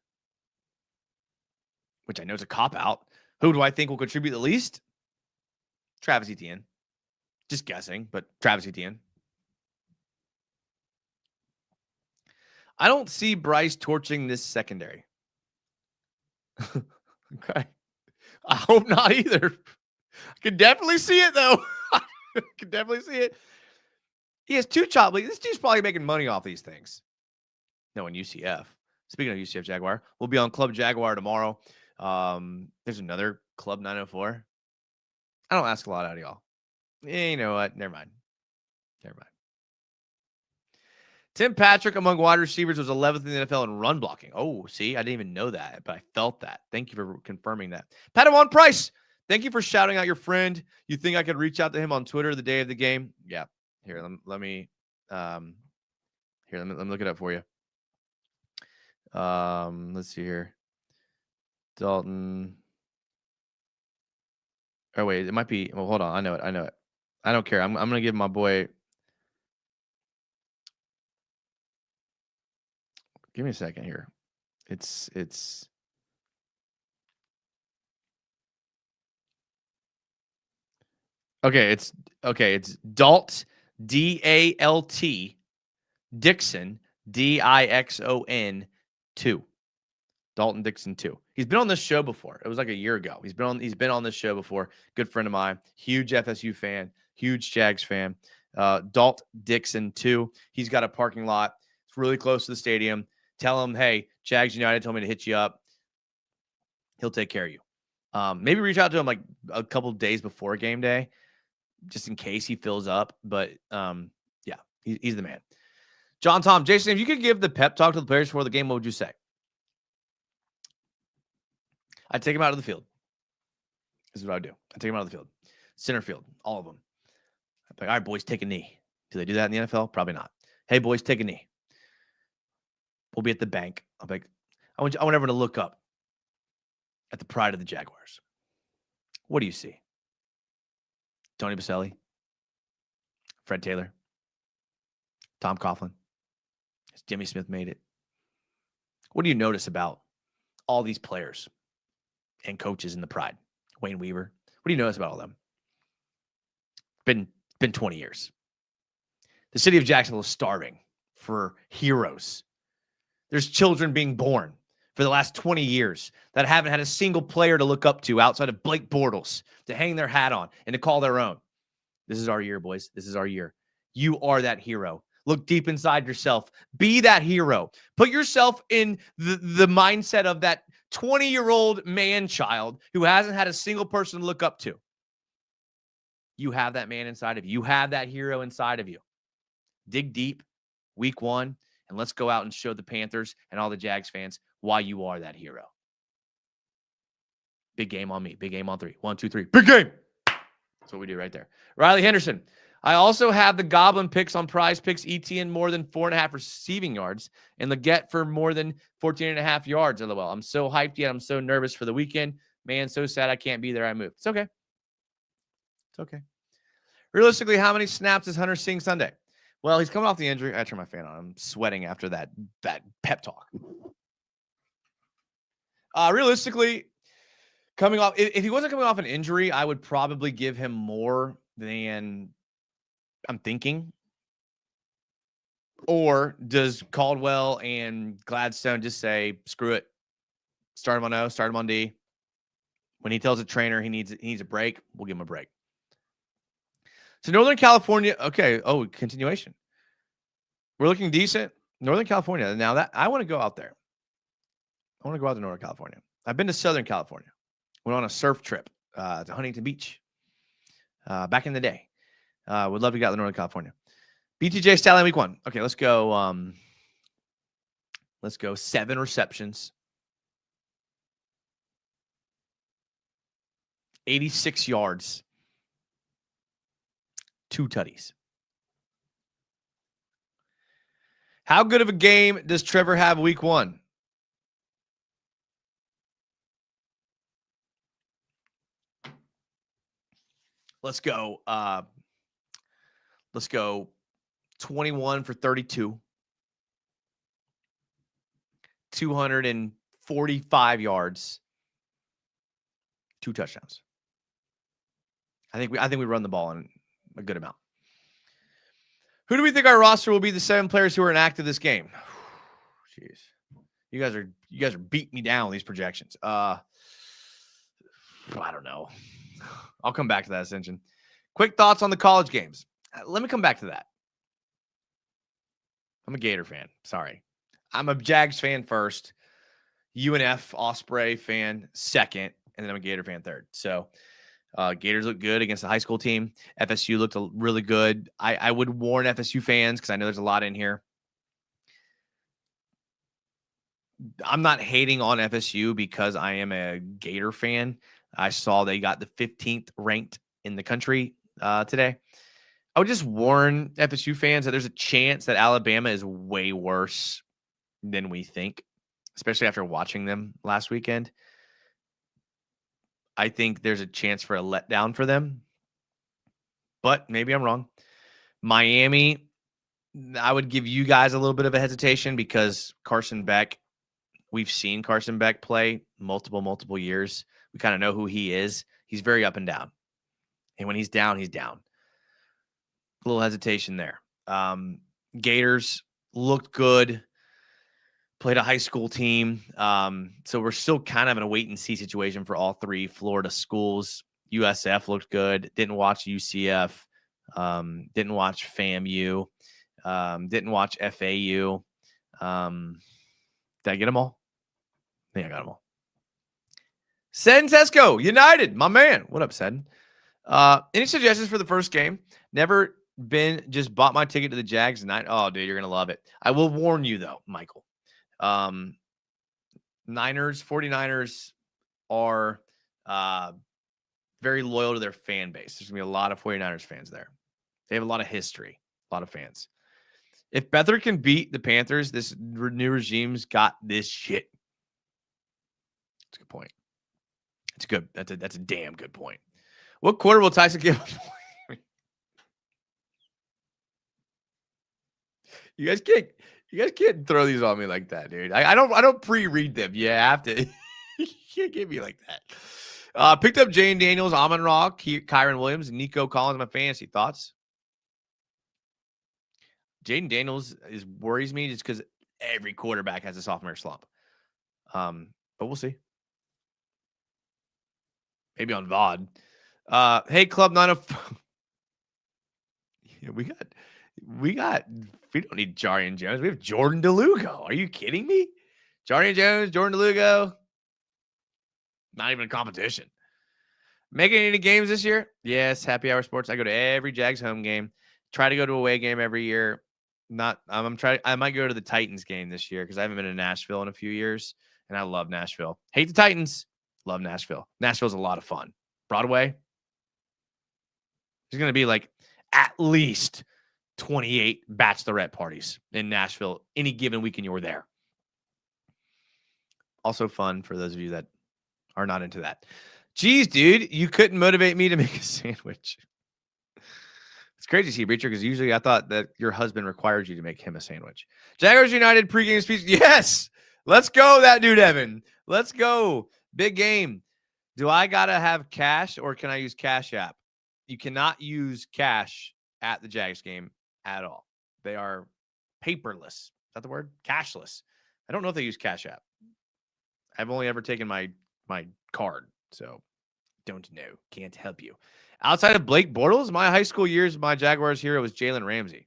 Which I know is a cop-out. Who do I think will contribute the least? Travis Etienne. Just guessing, but Travis Etienne. I don't see Bryce torching this secondary. Okay. I hope not either. I can definitely see it, though. I can definitely see it. He has 2 chop leagues. This dude's probably making money off these things. No, in UCF. Speaking of UCF Jaguar, we'll be on Club Jaguar tomorrow. There's another Club 904. I don't ask a lot out of y'all. You know what? Never mind. Tim Patrick among wide receivers was 11th in the NFL in run blocking. Oh, see, I didn't even know that, but I felt that. Thank you for confirming that. Padawan Price, thank you for shouting out your friend. You think I could reach out to him on Twitter the day of the game? Yeah. Here, let me look it up for you. Let's see here. Dalton. Oh wait, it might be. Well, hold on. I know it. I don't care. I'm gonna give my boy. Give me a second here. It's okay. It's Dalt DALT Dixon DIXON 2. Dalton Dixon 2. He's been on this show before. It was like a year ago. He's been on this show before. Good friend of mine. Huge FSU fan. Huge Jags fan. Dalton Dixon 2. He's got a parking lot. It's really close to the stadium. Tell him, hey, Jags United told me to hit you up. He'll take care of you. Maybe reach out to him like a couple days before game day, just in case he fills up. But yeah, he's the man. John Tom, Jason, if you could give the pep talk to the players before the game, what would you say? I'd take him out of the field. This is what I would do. I'd take him out of the field. Center field, all of them. I'd be like, all right, boys, take a knee. Do they do that in the NFL? Probably not. Hey, boys, take a knee. We'll be at the bank. I'll be like, I want everyone to look up at the pride of the Jaguars. What do you see? Tony Baselli, Fred Taylor, Tom Coughlin. Has Jimmy Smith made it? What do you notice about all these players and coaches in the pride? Wayne Weaver. What do you notice about all them? Been 20 years. The city of Jacksonville is starving for heroes. There's children being born for the last 20 years that haven't had a single player to look up to outside of Blake Bortles to hang their hat on and to call their own. This is our year, boys. This is our year. You are that hero. Look deep inside yourself. Be that hero. Put yourself in the mindset of that 20-year-old man-child who hasn't had a single person to look up to. You have that man inside of you. You have that hero inside of you. Dig deep, week 1, and let's go out and show the Panthers and all the Jags fans why you are that hero. Big game on me. Big game on 3. 1, 2, 3. Big game. That's what we do right there. Riley Henderson. I also have the Goblin picks on Prize Picks, ETN more than 4.5 receiving yards and Leggett for more than 14.5 yards. LOL. I'm so hyped yet. I'm so nervous for the weekend. Man, so sad I can't be there. I moved. It's okay. It's okay. Realistically, how many snaps is Hunter seeing Sunday? Well, he's coming off the injury. I turned my fan on. I'm sweating after that pep talk. Realistically, coming off, if he wasn't coming off an injury, I would probably give him more than I'm thinking. Or does Caldwell and Gladstone just say, screw it, start him on O, start him on D? When he tells a trainer he needs a break, we'll give him a break. So Northern California, okay. Oh, continuation. We're looking decent. Northern California. Now that I want to go out there. I want to go out to Northern California. I've been to Southern California. Went on a surf trip to Huntington Beach back in the day. Would love to get out to Northern California. BTJ Stallion week 1. Okay, let's go. Let's go 7 receptions. 86 yards. 2 tutties. How good of a game does Trevor have week 1? Let's go. Let's go 21 for 32. 245 yards. 2 touchdowns. I think we run the ball in a good amount. Who do we think our roster will be the 7 players who are inactive this game? Jeez. You guys are beating me down with these projections. I don't know. I'll come back to that, Ascension. Quick thoughts on the college games. Let me come back to that. I'm a Gator fan. Sorry. I'm a Jags fan first. UNF Osprey fan second. And then I'm a Gator fan third. So Gators look good against the high school team. FSU looked really good. I would warn FSU fans because I know there's a lot in here. I'm not hating on FSU because I am a Gator fan. I saw they got the 15th ranked in the country today. I would just warn FSU fans that there's a chance that Alabama is way worse than we think, especially after watching them last weekend. I think there's a chance for a letdown for them, but maybe I'm wrong. Miami, I would give you guys a little bit of a hesitation because Carson Beck, we've seen Carson Beck play multiple years. We kind of know who he is. He's very up and down. And when he's down, he's down. A little hesitation there. Gators looked good. Played a high school team. So we're still kind of in a wait and see situation for all three Florida schools. USF looked good. Didn't watch UCF. Didn't watch FAMU. Didn't watch FAU. Did I get them all? I think I got them all. Sen Tesco, United, my man. What up, Sen? Any suggestions for the first game? Never been, just bought my ticket to the Jags tonight. Oh, dude, you're going to love it. I will warn you, though, Michael. 49ers are very loyal to their fan base. There's going to be a lot of 49ers fans there. They have a lot of history, a lot of fans. If Beathard can beat the Panthers, this new regime's got this shit. That's a good point. It's good. That's a damn good point. What quarter will Tyson give up? You guys can't throw these on me like that, dude. I don't pre-read them. You have to. You can't get me like that. Picked up Jane Daniels, Amon Ra, Kyron Williams, and Nico Collins. My fantasy thoughts. Jaden Daniels worries me just because every quarterback has a sophomore slump. But we'll see. Maybe on VOD. Hey, Club 904. We don't need Jarian Jones. We have Jordan DeLugo. Are you kidding me? Jarian Jones, Jordan DeLugo. Not even a competition. Making any games this year? Yes, Happy Hour Sports. I go to every Jags home game. Try to go to a away game every year. I might go to the Titans game this year because I haven't been to Nashville in a few years, and I love Nashville. Hate the Titans. Love Nashville. Nashville's a lot of fun. Broadway. There's going to be like at least 28 bachelorette parties in Nashville any given weekend you're there. Also fun for those of you that are not into that. Geez, dude, you couldn't motivate me to make a sandwich. It's crazy to see, Breacher, because usually I thought that your husband requires you to make him a sandwich. Jaguars United pregame speech. Yes, let's go, that dude, Evan. Let's go. Big game. Do I got to have cash or can I use Cash App? You cannot use cash at the Jags game at all. They are paperless. Is that the word? Cashless. I don't know if they use Cash App. I've only ever taken my card, so don't know. Can't help you. Outside of Blake Bortles, my high school years, my Jaguars hero was Jalen Ramsey.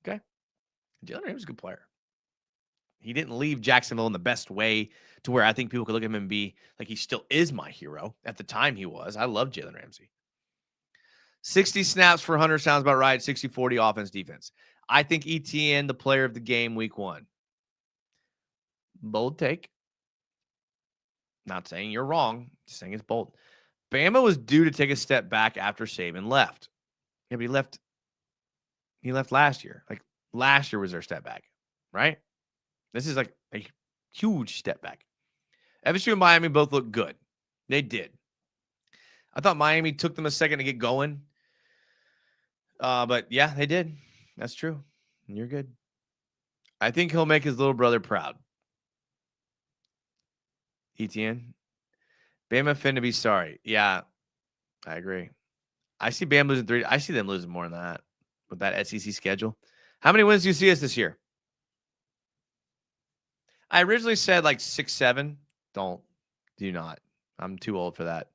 Okay. Jalen Ramsey's a good player. He didn't leave Jacksonville in the best way to where I think people could look at him and be like, he still is my hero. At the time he was. I love Jalen Ramsey. 60 snaps for Hunter sounds about right. 60-40 offense, defense. I think ETN, the player of the game week 1. Bold take. Not saying you're wrong. Just saying it's bold. Bama was due to take a step back after Saban left. Yeah, but he left last year. Like last year was their step back, right? This is like a huge step back. FSU and Miami both look good. They did. I thought Miami took them a second to get going. But yeah, they did. That's true. You're good. I think he'll make his little brother proud. ETN. Bama finna be sorry. Yeah, I agree. I see Bama losing 3. I see them losing more than that with that SEC schedule. How many wins do you see us this year? I originally said like 6-7. Do not. I'm too old for that.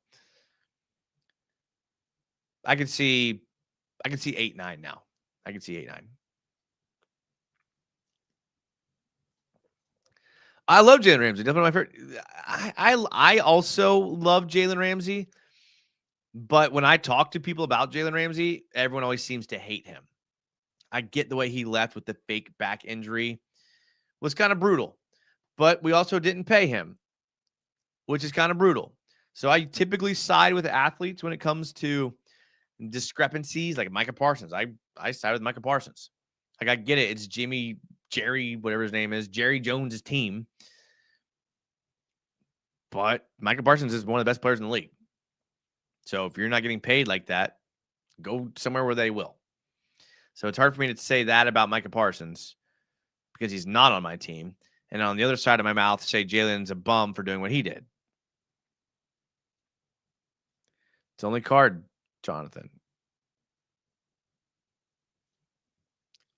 I could see 8-9 now. I can see 8-9. I love Jalen Ramsey. Definitely my favorite. I also love Jalen Ramsey. But when I talk to people about Jalen Ramsey, everyone always seems to hate him. I get the way he left with the fake back injury. It was kind of brutal. But we also didn't pay him, which is kind of brutal. So I typically side with athletes when it comes to discrepancies, like Micah Parsons. I side with Micah Parsons. Like, I get it. It's Jerry, whatever his name is, Jerry Jones' team. But Micah Parsons is one of the best players in the league. So if you're not getting paid like that, go somewhere where they will. So it's hard for me to say that about Micah Parsons because he's not on my team. And on the other side of my mouth, say Jalen's a bum for doing what he did. It's only card, Jonathan.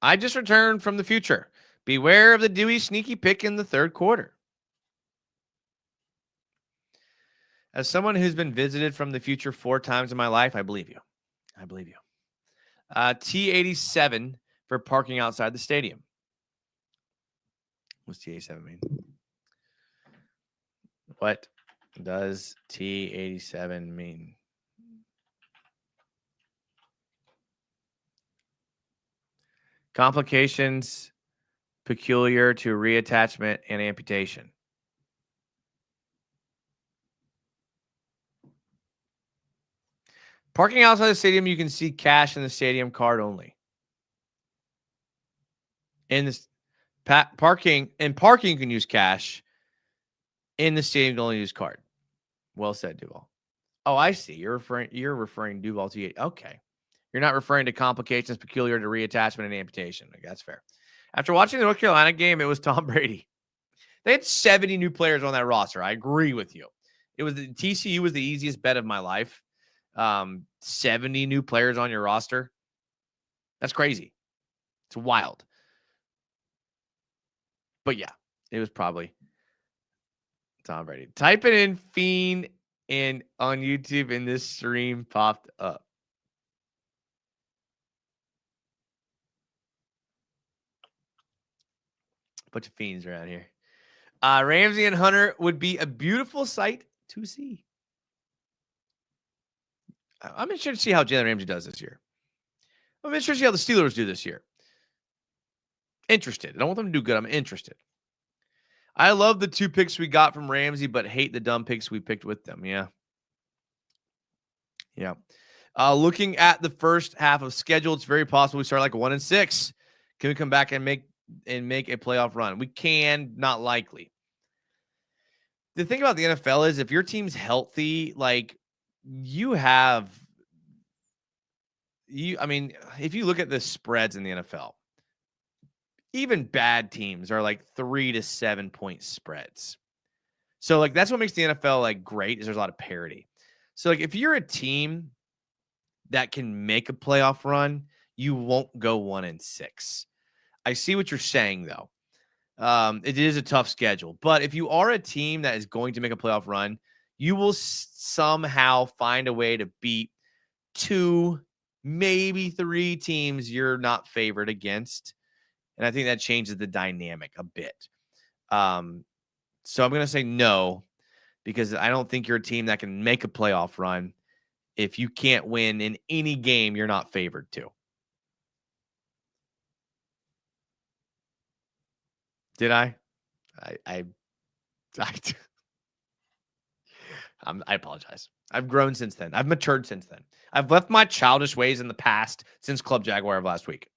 I just returned from the future. Beware of the Dewey sneaky pick in the third quarter. As someone who's been visited from the future 4 times in my life, I believe you. I believe you. T87 for parking outside the stadium. What's T87 mean? What does T87 mean? Complications peculiar to reattachment and amputation. Parking outside the stadium, you can see cash in the stadium, card only. In this parking, you can use cash. In the stadium, you can only use card. Well said, Duval. Oh, I see. You're referring Duval to. Okay. You're not referring to complications peculiar to reattachment and amputation. That's fair. After watching the North Carolina game, it was Tom Brady. They had 70 new players on that roster. I agree with you. It was TCU was the easiest bet of my life. 70 new players on your roster. That's crazy. It's wild. But yeah, it was probably Tom Brady. Type it in Fiend and on YouTube and this stream popped up. Bunch of fiends around here. Ramsey and Hunter would be a beautiful sight to see. I'm interested to see how Jalen Ramsey does this year. I'm interested to see how the Steelers do this year. Interested. I don't want them to do good. I'm interested. I love the 2 picks we got from Ramsey, but hate the dumb picks we picked with them. Yeah. Yeah. Looking at the first half of schedule, it's very possible we start like 1-6. Can we come back and make a playoff run? We can, not likely. The thing about the NFL is if your team's healthy, like if you look at the spreads in the NFL, even bad teams are like 3 to 7 point spreads. So like that's what makes the NFL like great is there's a lot of parity. So like if you're a team that can make a playoff run, you won't go 1-6. I see what you're saying though. It is a tough schedule, but if you are a team that is going to make a playoff run, you will somehow find a way to beat 2, maybe 3 teams you're not favored against. And I think that changes the dynamic a bit. So I'm going to say no, because I don't think you're a team that can make a playoff run if you can't win in any game you're not favored to. Did I? I apologize. I've grown since then. I've matured since then. I've left my childish ways in the past since Club Jaguar of last week.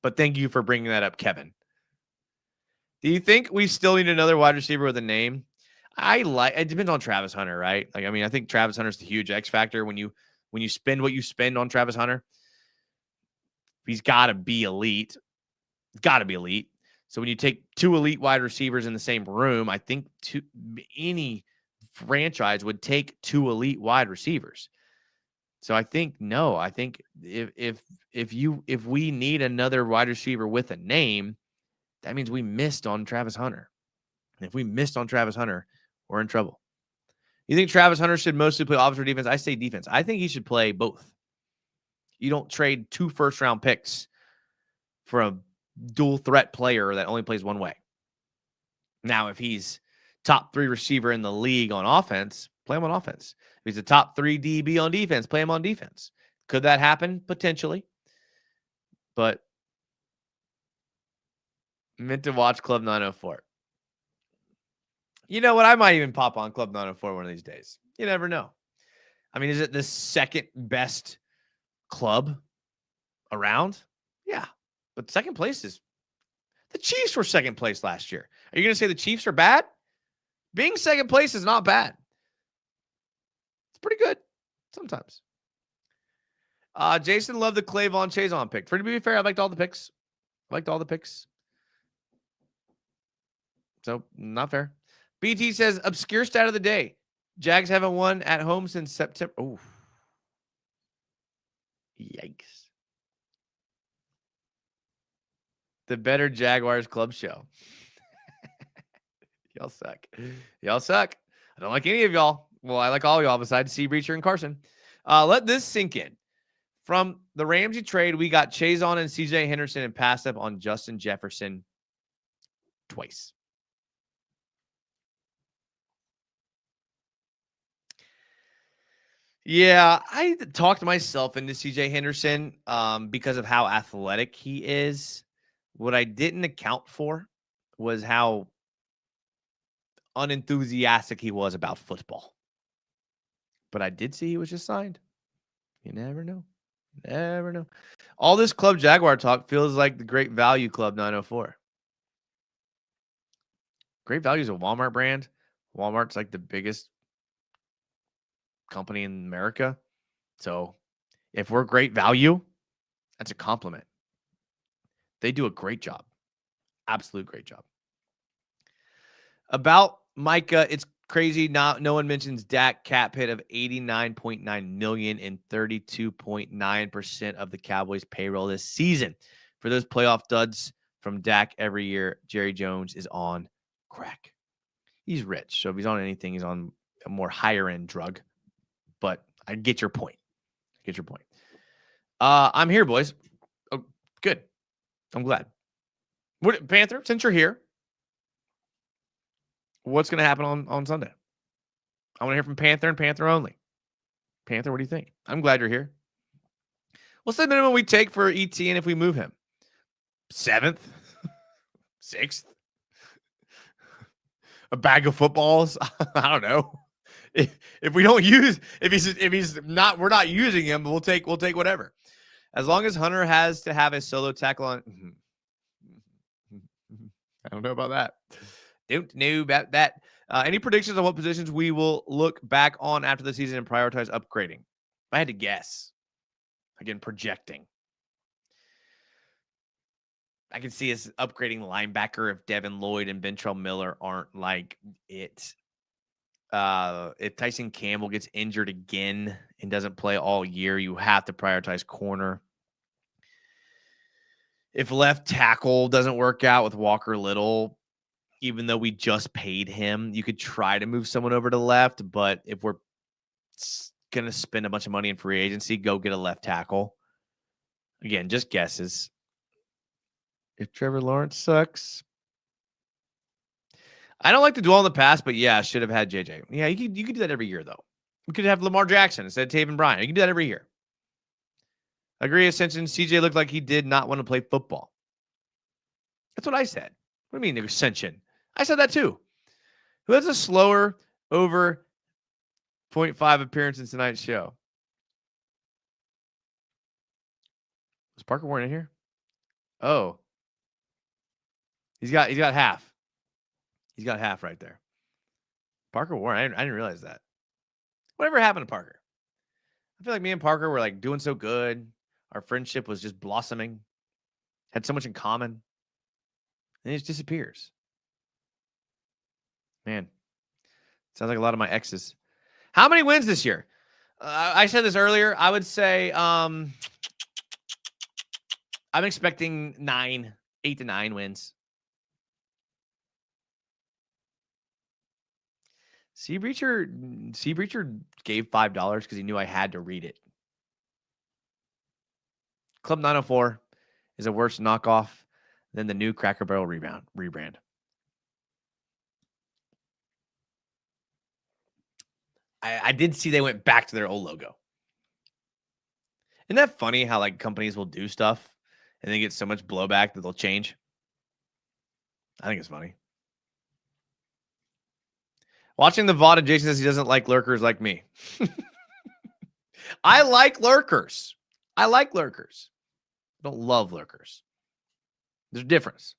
But thank you for bringing that up, Kevin. Do you think we still need another wide receiver with a name? It depends on Travis Hunter, right? Like, I mean, I think Travis Hunter's the huge X factor when you spend what you spend on Travis Hunter. He's got to be elite. Got to be elite. So when you take 2 elite wide receivers in the same room, I think any franchise would take 2 elite wide receivers. So I think no. I think if we need another wide receiver with a name, that means we missed on Travis Hunter. And if we missed on Travis Hunter, we're in trouble. You think Travis Hunter should mostly play offense or defense? I say defense. I think he should play both. You don't trade 2 first-round picks for a dual threat player that only plays one way. Now, if he's top 3 receiver in the league on offense, play him on offense. If he's a top 3 DB on defense, play him on defense. Could that happen? Potentially. But meant to watch Club 904. You know what? I might even pop on Club 904 one of these days. You never know. I mean, is it the second best club around? Yeah. But second place is the Chiefs were second place last year. Are you going to say the Chiefs are bad? Being second place is not bad. It's pretty good sometimes. Jason loved the Clavon Chazon pick. For to be fair, I liked all the picks. So, not fair. BT says, obscure stat of the day. Jags haven't won at home since September. Oh. Yikes. The Better Jaguars Club Show. Y'all suck. Y'all suck. I don't like any of y'all. Well, I like all y'all besides C. Breacher and Carson. Let this sink in. From the Ramsey trade, we got Chazon and CJ Henderson and passed up on Justin Jefferson twice. Yeah, I talked myself into CJ Henderson because of how athletic he is. What I didn't account for was how unenthusiastic he was about football. But I did see he was just signed. You never know. Never know. All this Club Jaguar talk feels like the Great Value Club 904. Great Value is a Walmart brand. Walmart's like the biggest company in America. So if we're Great Value, that's a compliment. They do a great job. Absolute great job. About Micah, it's crazy. Now, no one mentions Dak cap hit of $89.9 million and 32.9% of the Cowboys' payroll this season. For those playoff duds from Dak every year, Jerry Jones is on crack. He's rich, so if he's on anything, he's on a more higher end drug. But I get your point. Get your point. I'm here, boys. Oh, good. I'm glad. What, Panther, since you're here, what's going to happen on Sunday? I want to hear from Panther and Panther only. Panther, what do you think? I'm glad you're here. What's the minimum we take for ETN if we move him? 7th? 6th? A bag of footballs? I don't know. If we don't use, if he's not, we're not using him, we'll take whatever. As long as Hunter has to have a solo tackle on. I don't know about that. Don't know about that. Any predictions on what positions we will look back on after the season and prioritize upgrading? If I had to guess, again, projecting, I can see us upgrading linebacker if Devin Lloyd and Ventrell Miller aren't like it. If Tyson Campbell gets injured again and doesn't play all year, you have to prioritize corner. If left tackle doesn't work out with Walker Little, even though we just paid him, you could try to move someone over to left. But if we're going to spend a bunch of money in free agency, go get a left tackle. Again, just guesses. If Trevor Lawrence sucks, I don't like to dwell on the past, but yeah, should have had JJ. Yeah, you could do that every year, though. We could have Lamar Jackson instead of Taven Bryan. You can do that every year. Agree, Ascension. CJ looked like he did not want to play football. That's what I said. What do you mean, Ascension? I said that too. Who has a slower over 0.5 appearance in tonight's show? Was Parker Warren in here? Oh. He's got half. He's got half right there. Parker Warren. I didn't realize that. Whatever happened to Parker? I feel like me and Parker were like doing so good. Our friendship was just blossoming. Had so much in common. And it just disappears. Man. Sounds like a lot of my exes. How many wins this year? I said this earlier. I would say I'm expecting 8 to 9 wins. Sea Breacher gave $5 because he knew I had to read it. Club 904 is a worse knockoff than the new Cracker Barrel rebrand. I did see they went back to their old logo. Isn't that funny how like companies will do stuff and they get so much blowback that they'll change? I think it's funny. Watching the VOD, Jason says he doesn't like lurkers like me. I like lurkers. I don't love lurkers. There's a difference.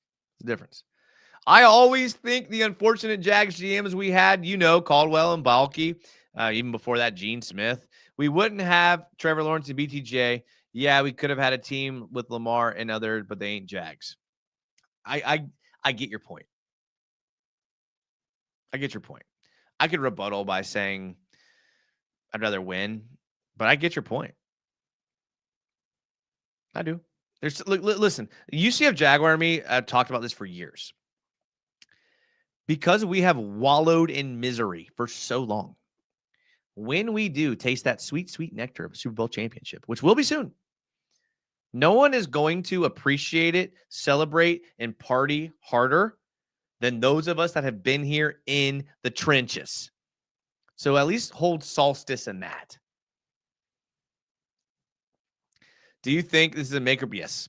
I always think the unfortunate Jags GMs we had, Caldwell and Balky, even before that, Gene Smith, we wouldn't have Trevor Lawrence and BTJ. Yeah, we could have had a team with Lamar and others, but they ain't Jags. I get your point. I could rebuttal by saying I'd rather win, but I get your point. I do. Listen, UCF Jaguar and me, I've talked about this for years. Because we have wallowed in misery for so long, when we do taste that sweet, sweet nectar of a Super Bowl championship, which will be soon, no one is going to appreciate it, celebrate, and party harder than those of us that have been here in the trenches. So at least hold solstice in that. Do you think this is a make or yes?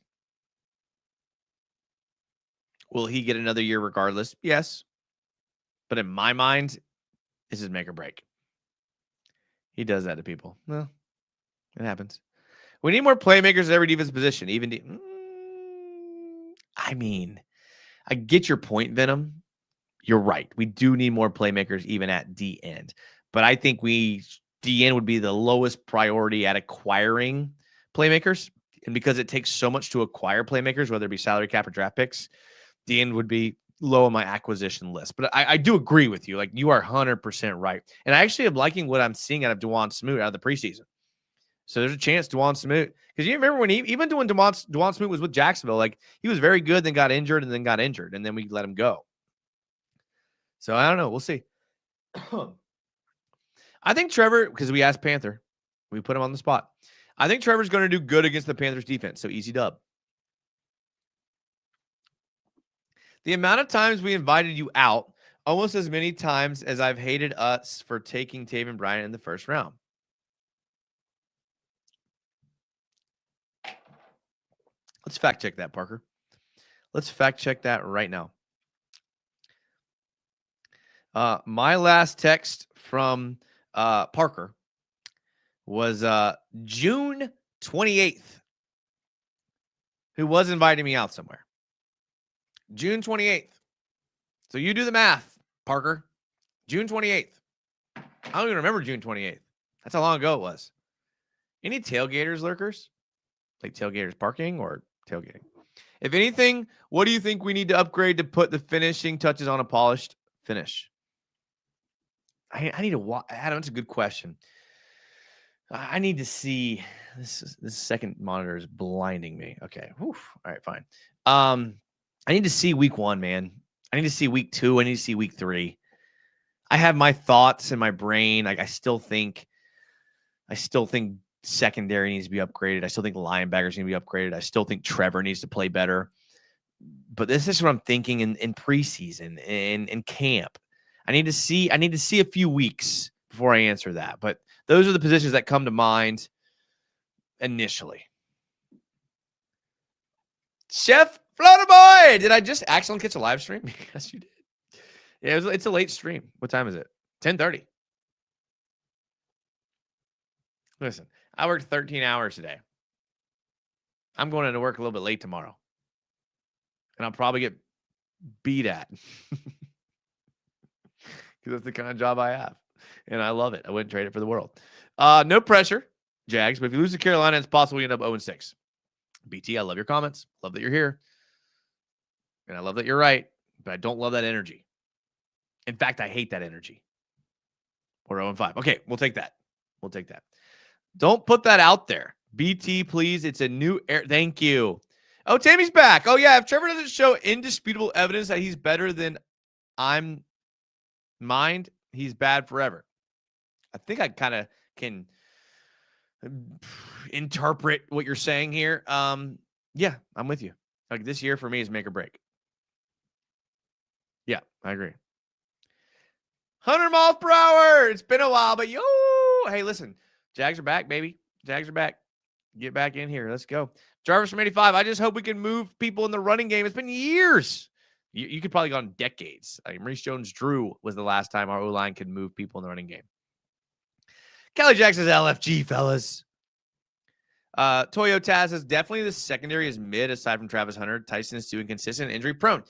Will he get another year regardless? Yes. But in my mind, this is make or break. He does that to people. Well, it happens. We need more playmakers at every defense position. I mean, I get your point, Venom. You're right. We do need more playmakers even at D end. But I think D end would be the lowest priority at acquiring playmakers. And because it takes so much to acquire playmakers, whether it be salary cap or draft picks, D end would be low on my acquisition list. But I do agree with you. Like, you are 100% right. And I actually am liking what I'm seeing out of Dawon Smoot out of the preseason. So there's a chance Dawon Smoot, because you remember when even when Dawon Smoot was with Jacksonville, like, he was very good, then got injured, and then we let him go. So I don't know. We'll see. I think Trevor, because we asked Panther, we put him on the spot. I think Trevor's going to do good against the Panthers defense. So easy dub. The amount of times we invited you out, almost as many times as I've hated us for taking Taven Bryan in the first round. Let's fact check that, Parker. Let's fact check that right now. My last text from Parker was June 28th, who was inviting me out somewhere. June 28th. So you do the math, Parker. June 28th. I don't even remember June 28th. That's how long ago it was. Any tailgaters, lurkers? Like tailgaters parking or tailgating? If anything, what do you think we need to upgrade to put the finishing touches on a polished finish? I need to watch. Adam, that's a good question. I need to see. This second monitor is blinding me. Okay. Whew. All right, fine. I need to see week 1, man. I need to see week 2. I need to see week 3. I have my thoughts in my brain. Like, I still think secondary needs to be upgraded. I still think linebackers need to be upgraded. I still think Trevor needs to play better. But this is what I'm thinking in preseason, in camp. I need to see a few weeks before I answer that. But those are the positions that come to mind initially. Chef Flutterboy, did I just accidentally catch a live stream? Yes, you did. Yeah, it's a late stream. What time is it? 10:30. Listen, I worked 13 hours today. I'm going into work a little bit late tomorrow. And I'll probably get beat at. Because that's the kind of job I have. And I love it. I wouldn't trade it for the world. No pressure, Jags. But if you lose to Carolina, it's possible you end up 0-6. BT, I love your comments. Love that you're here. And I love that you're right. But I don't love that energy. In fact, I hate that energy. Or 0-5. Okay, we'll take that. We'll take that. Don't put that out there. BT, please. It's a new air. Thank you. Oh, Tammy's back. Oh, yeah. If Trevor doesn't show indisputable evidence that he's better than I'm mind, he's bad forever. I think I kind of can interpret what you're saying here. Yeah, I'm with you. Like, this year for me is make or break. Yeah, I agree. 100 miles per hour. It's been a while, but hey, listen, Jags are back, baby. Jags are back. Get back in here. Let's go. Jarvis from 85. I just hope we can move people in the running game. It's been years. You could probably go on decades. Like, Maurice Jones-Drew was the last time our O-line could move people in the running game. Kelly Jackson's LFG, fellas. Toyo Taz is definitely the secondary is mid aside from Travis Hunter. Tyson is too inconsistent, injury prone.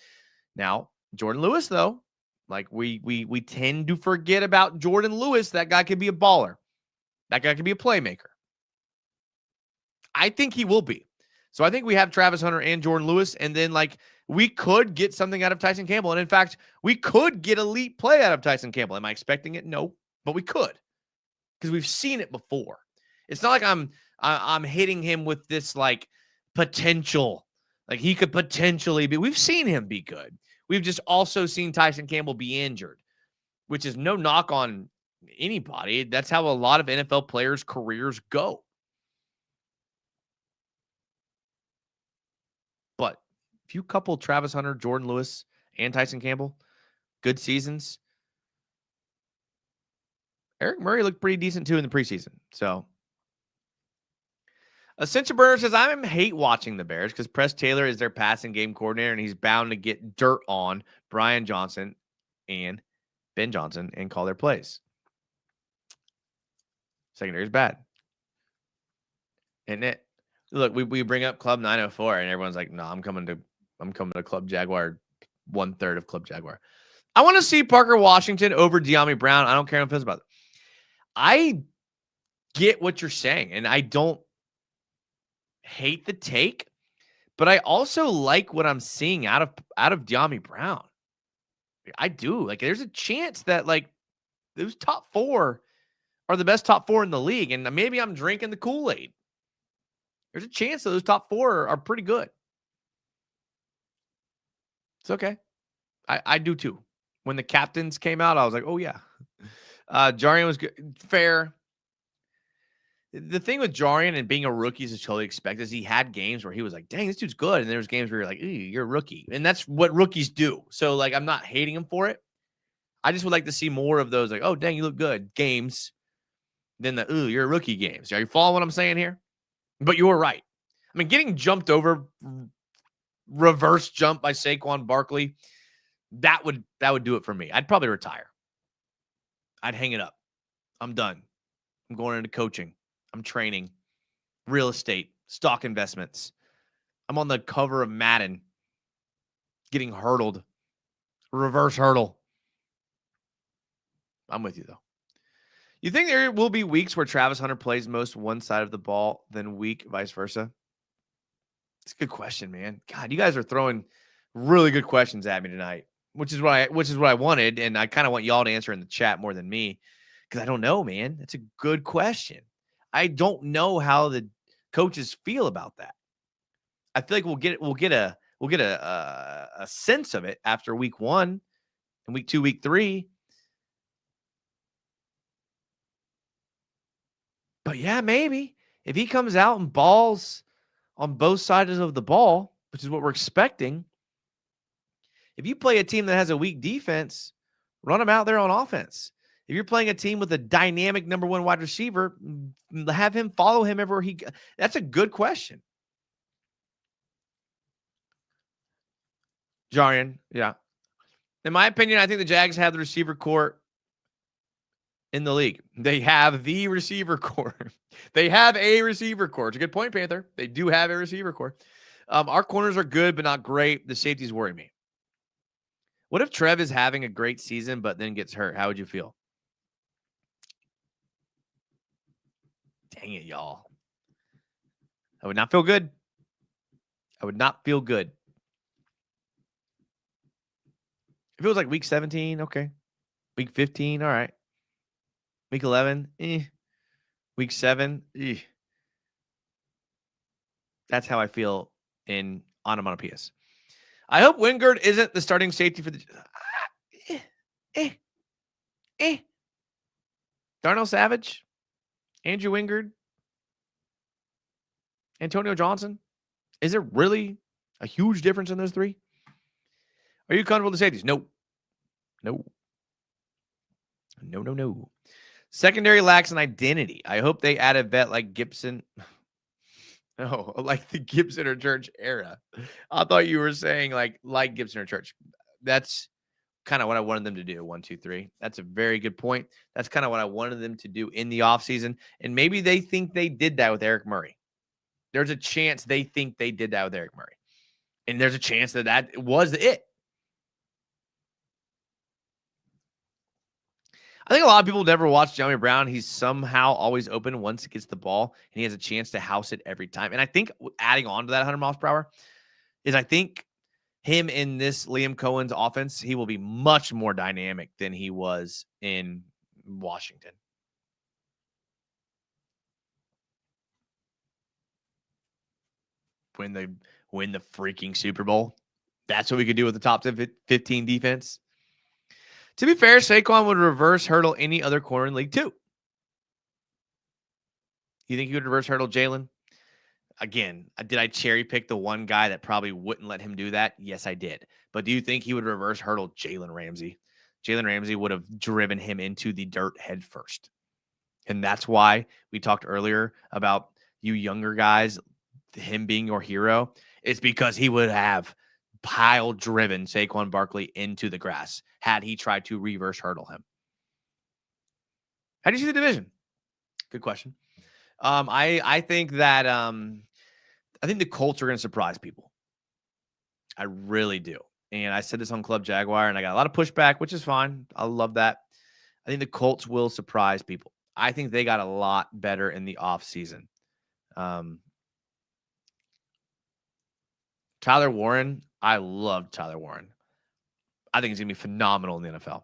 Now, Jordan Lewis, though, like we tend to forget about Jordan Lewis. That guy could be a baller. That guy could be a playmaker. I think he will be. So I think we have Travis Hunter and Jordan Lewis, and then like we could get something out of Tyson Campbell. And in fact, we could get elite play out of Tyson Campbell. Am I expecting it? No, but we could because we've seen it before. It's not like I'm hitting him with this like potential. Like he could potentially be. We've seen him be good. We've just also seen Tyson Campbell be injured, which is no knock on anybody. That's how a lot of NFL players' careers go. But if you couple Travis Hunter, Jordan Lewis, and Tyson Campbell, good seasons. Eric Murray looked pretty decent too in the preseason. So Ascension Burner says, I hate watching the Bears because Press Taylor is their passing game coordinator and he's bound to get dirt on Brian Johnson and Ben Johnson and call their plays. Secondary is bad. Isn't it? Look, we bring up Club 904 and everyone's like, no, I'm coming to Club Jaguar, 1/3 of Club Jaguar. I want to see Parker Washington over De'Ami Brown. I don't care how it feels about it. I get what you're saying, and I don't hate the take, but I also like what I'm seeing out of De'Ami Brown. I do. Like, there's a chance that like those top 4 are the best top 4 in the league, and maybe I'm drinking the Kool-Aid. There's a chance that those top 4 are pretty good. It's okay. I do too. When the captains came out, I was like, oh yeah. Jarian was good. Fair. The thing with Jarian and being a rookie is totally expected. Is he had games where he was like, dang, this dude's good. And there was games where you're like, you're a rookie. And that's what rookies do. So, like, I'm not hating him for it. I just would like to see more of those, like, oh, dang, you look good games than the, you're a rookie games. Are you following what I'm saying here? But you were right. I mean, getting jumped over, reverse jump by Saquon Barkley, that would do it for me. I'd probably retire. I'd hang it up. I'm done. I'm going into coaching. I'm training, real estate, stock investments. I'm on the cover of Madden getting hurdled, reverse hurdle. I'm with you, though. You think there will be weeks where Travis Hunter plays most one side of the ball than week vice versa? It's a good question, man. God, you guys are throwing really good questions at me tonight, which is what I wanted, and I kind of want y'all to answer in the chat more than me because I don't know, man. That's a good question. I don't know how the coaches feel about that. I feel like we'll get a sense of it after week 1 and week 2, week 3. But yeah, maybe if he comes out and balls on both sides of the ball, which is what we're expecting. If you play a team that has a weak defense, run them out there on offense. If you're playing a team with a dynamic number 1 wide receiver, have him follow him everywhere he goes. That's a good question. Jarian, yeah. In my opinion, I think the Jags have the receiver core in the league. They have the receiver core. They have a receiver core. It's a good point, Panther. They do have a receiver core. Our corners are good, but not great. The safeties worry me. What if Trev is having a great season, but then gets hurt? How would you feel? Dang it, y'all. I would not feel good. I would not feel good. If it was like week 17, okay. Week 15, all right. Week 11, Week 7, That's how I feel in onomatopoeias. I hope Wingard isn't the starting safety for the Darnell Savage, Andrew Wingard, Antonio Johnson. Is there really a huge difference in those 3? Are you comfortable with the safeties? No. Secondary lacks an identity. I hope they add a vet like Gibson. No, like the Gibson or Church era. I thought you were saying like Gibson or Church. That's kind of what I wanted them to do. 1, 2, 3. That's a very good point. That's kind of what I wanted them to do in the offseason. And maybe they think they did that with Eric Murray. There's a chance they think they did that with Eric Murray. And there's a chance that was it. I think a lot of people never watch De'Ami Brown. He's somehow always open once he gets the ball, and he has a chance to house it every time. And I think adding on to that 100 miles per hour is I think him in this Liam Cohen's offense, he will be much more dynamic than he was in Washington. win the freaking Super Bowl. That's what we could do with the top 15 defense. To be fair, Saquon would reverse hurdle any other corner in League 2. You think he would reverse hurdle Jalen? Again, did I cherry pick the one guy that probably wouldn't let him do that? Yes, I did. But do you think he would reverse hurdle Jalen Ramsey? Jalen Ramsey would have driven him into the dirt head first. And that's why we talked earlier about you younger guys, him being your hero. It's because he would have pile driven Saquon Barkley into the grass had he tried to reverse hurdle him. How do you see the division? Good question. I think that I think the Colts are going to surprise people. I really do. And I said this on Club Jaguar, and I got a lot of pushback, which is fine. I love that. I think the Colts will surprise people. I think they got a lot better in the offseason. Tyler Warren, I love Tyler Warren. I think he's going to be phenomenal in the NFL.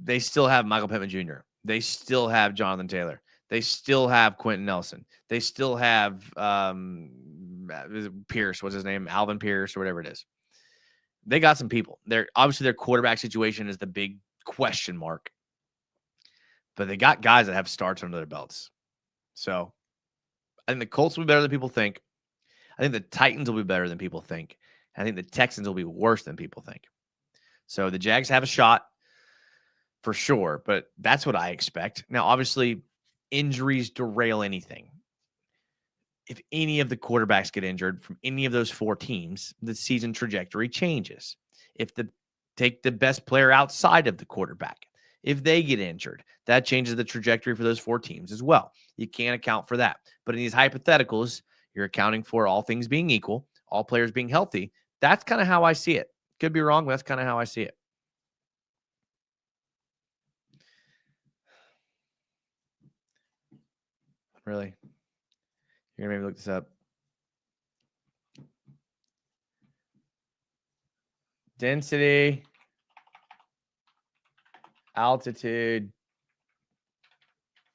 They still have Michael Pittman Jr. They still have Jonathan Taylor. They still have Quentin Nelson. They still have Pierce. What's his name? Alvin Pierce or whatever it is. They got some people. Obviously their quarterback situation is the big question mark. But they got guys that have starts under their belts. So I think the Colts will be better than people think. I think the Titans will be better than people think. I think the Texans will be worse than people think. So the Jags have a shot for sure, but that's what I expect. Now, obviously, injuries derail anything. If any of the quarterbacks get injured from any of those 4 teams, the season trajectory changes. Take the best player outside of the quarterback, if they get injured, that changes the trajectory for those 4 teams as well. You can't account for that. But in these hypotheticals, you're accounting for all things being equal, all players being healthy. That's kind of how I see it. Could be wrong, but that's kind of how I see it. Really? You're going to maybe look this up. Density, altitude,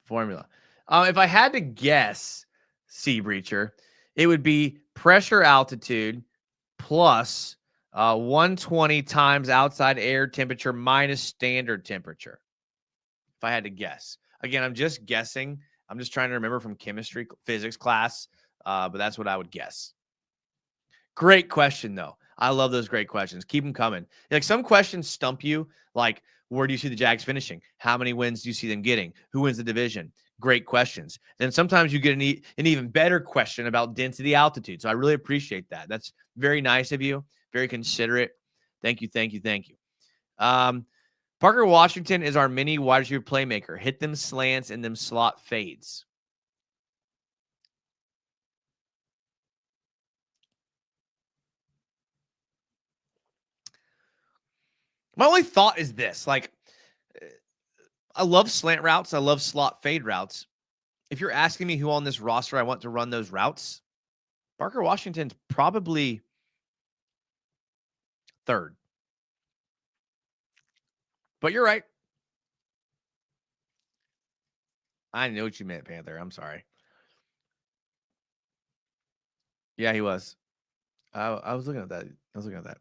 formula. If I had to guess, Sea Breacher, it would be pressure altitude plus 120 times outside air temperature minus standard temperature. If I had to guess. Again, I'm just guessing. I'm just trying to remember from physics class, but that's what I would guess. Great question, though. I love those great questions. Keep them coming. Like some questions stump you, like where do you see the Jags finishing? How many wins do you see them getting? Who wins the division? Great questions. Then sometimes you get an even better question about density altitude. So I really appreciate that. That's very nice of you. Very considerate. Thank you, thank you, thank you. Parker Washington is our mini wide receiver playmaker. Hit them slants and them slot fades. My only thought is this. Like, I love slant routes. I love slot fade routes. If you're asking me who on this roster I want to run those routes, Parker Washington's probably third. But you're right. I know what you meant, Panther. I'm sorry. Yeah, he was. I was looking at that.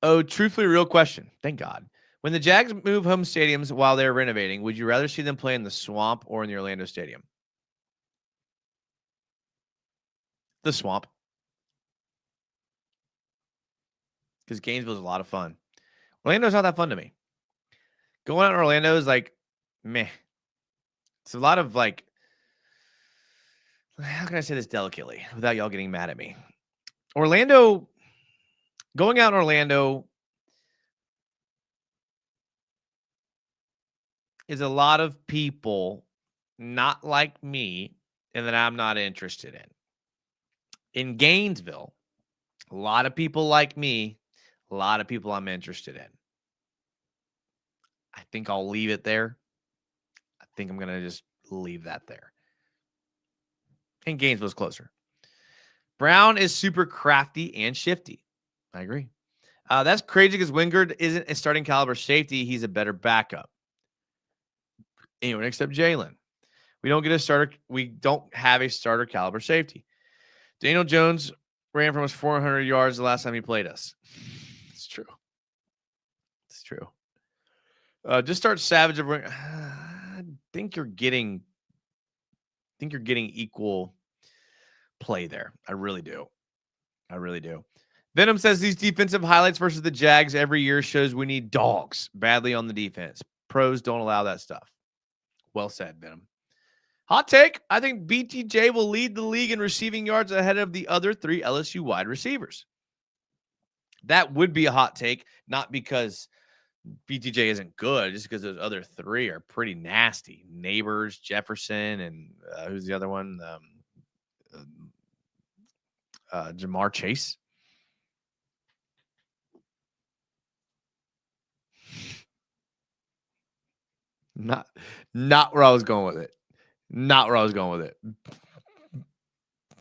Oh, truthfully, real question. Thank God. When the Jags move home stadiums while they're renovating, would you rather see them play in the Swamp or in the Orlando Stadium? The Swamp. Because Gainesville's a lot of fun. Orlando's not that fun to me. Going out in Orlando is like, meh. It's a lot of like, how can I say this delicately without y'all getting mad at me? Going out in Orlando is a lot of people not like me and that I'm not interested in. In Gainesville, a lot of people like me, a lot of people I'm interested in. I think I'll leave it there. I think I'm going to just leave that there. And Gainesville's closer. Brown is super crafty and shifty. I agree. That's crazy because Wingard isn't a starting caliber safety. He's a better backup. Anyone except Jalen. We don't have a starter caliber safety. Daniel Jones ran from us 400 yards the last time he played us. It's true. It's true. Just start Savage. I think you're getting equal play there. I really do. Venom says these defensive highlights versus the Jags every year shows we need dogs badly on the defense. Pros don't allow that stuff. Well said, Venom. Hot take. I think BTJ will lead the league in receiving yards ahead of the other 3 LSU wide receivers. That would be a hot take, not because BTJ isn't good, just because those other 3 are pretty nasty. Neighbors, Jefferson, and who's the other one? Jamar Chase. Not where I was going with it. Not where I was going with it.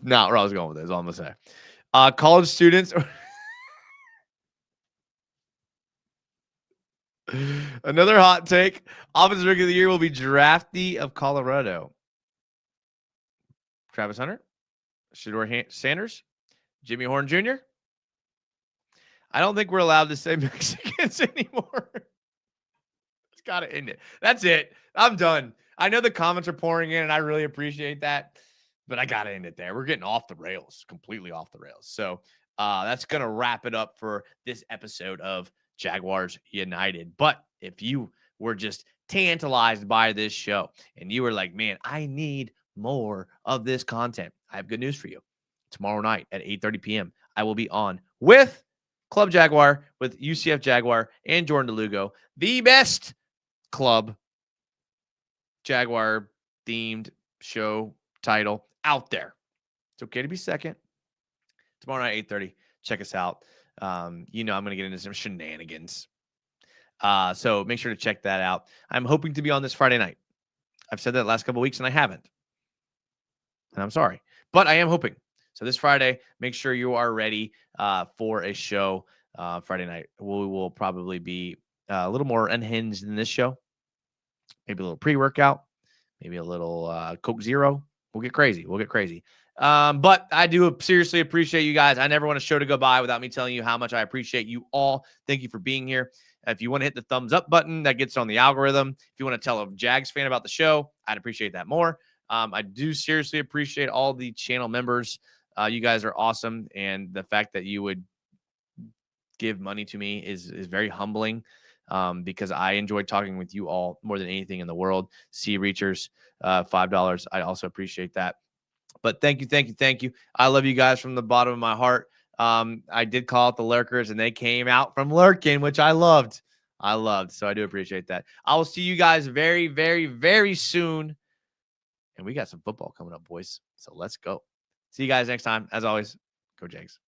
Not where I was going with it, is all I'm going to say. College students. Another hot take. Offensive Rookie of the Year will be Drafty of Colorado. Travis Hunter. Shedeur Sanders. Jimmy Horn Jr. I don't think we're allowed to say Mexicans anymore. It's got to end it. That's it. I'm done. I know the comments are pouring in, and I really appreciate that, but I got to end it there. We're getting off the rails, completely off the rails. So that's going to wrap it up for this episode of Jaguars United. But if you were just tantalized by this show and you were like, man, I need more of this content, I have good news for you. Tomorrow night at 8:30 p.m., I will be on with Club Jaguar, with UCF Jaguar and Jordan DeLugo, the best Club Jaguar themed show title out there. It's okay to be second. Tomorrow night, 8:30. Check us out. I'm going to get into some shenanigans. So make sure to check that out. I'm hoping to be on this Friday night. I've said that last couple of weeks and I haven't. And I'm sorry, but I am hoping. So this Friday, make sure you are ready for a show Friday night. We will probably be a little more unhinged than this show. Maybe a little pre-workout, maybe a little Coke Zero. We'll get crazy. But I do seriously appreciate you guys. I never want a show to go by without me telling you how much I appreciate you all. Thank you for being here. If you want to hit the thumbs up button, that gets on the algorithm. If you want to tell a Jags fan about the show, I'd appreciate that more. I do seriously appreciate all the channel members. You guys are awesome. And the fact that you would give money to me is very humbling. Because I enjoy talking with you all more than anything in the world. C Reachers, $5. I also appreciate that. But thank you. I love you guys from the bottom of my heart. I did call out the lurkers, and they came out from lurking, which I loved. So I do appreciate that. I will see you guys very, very, very soon. And we got some football coming up, boys. So let's go. See you guys next time. As always, go Jags.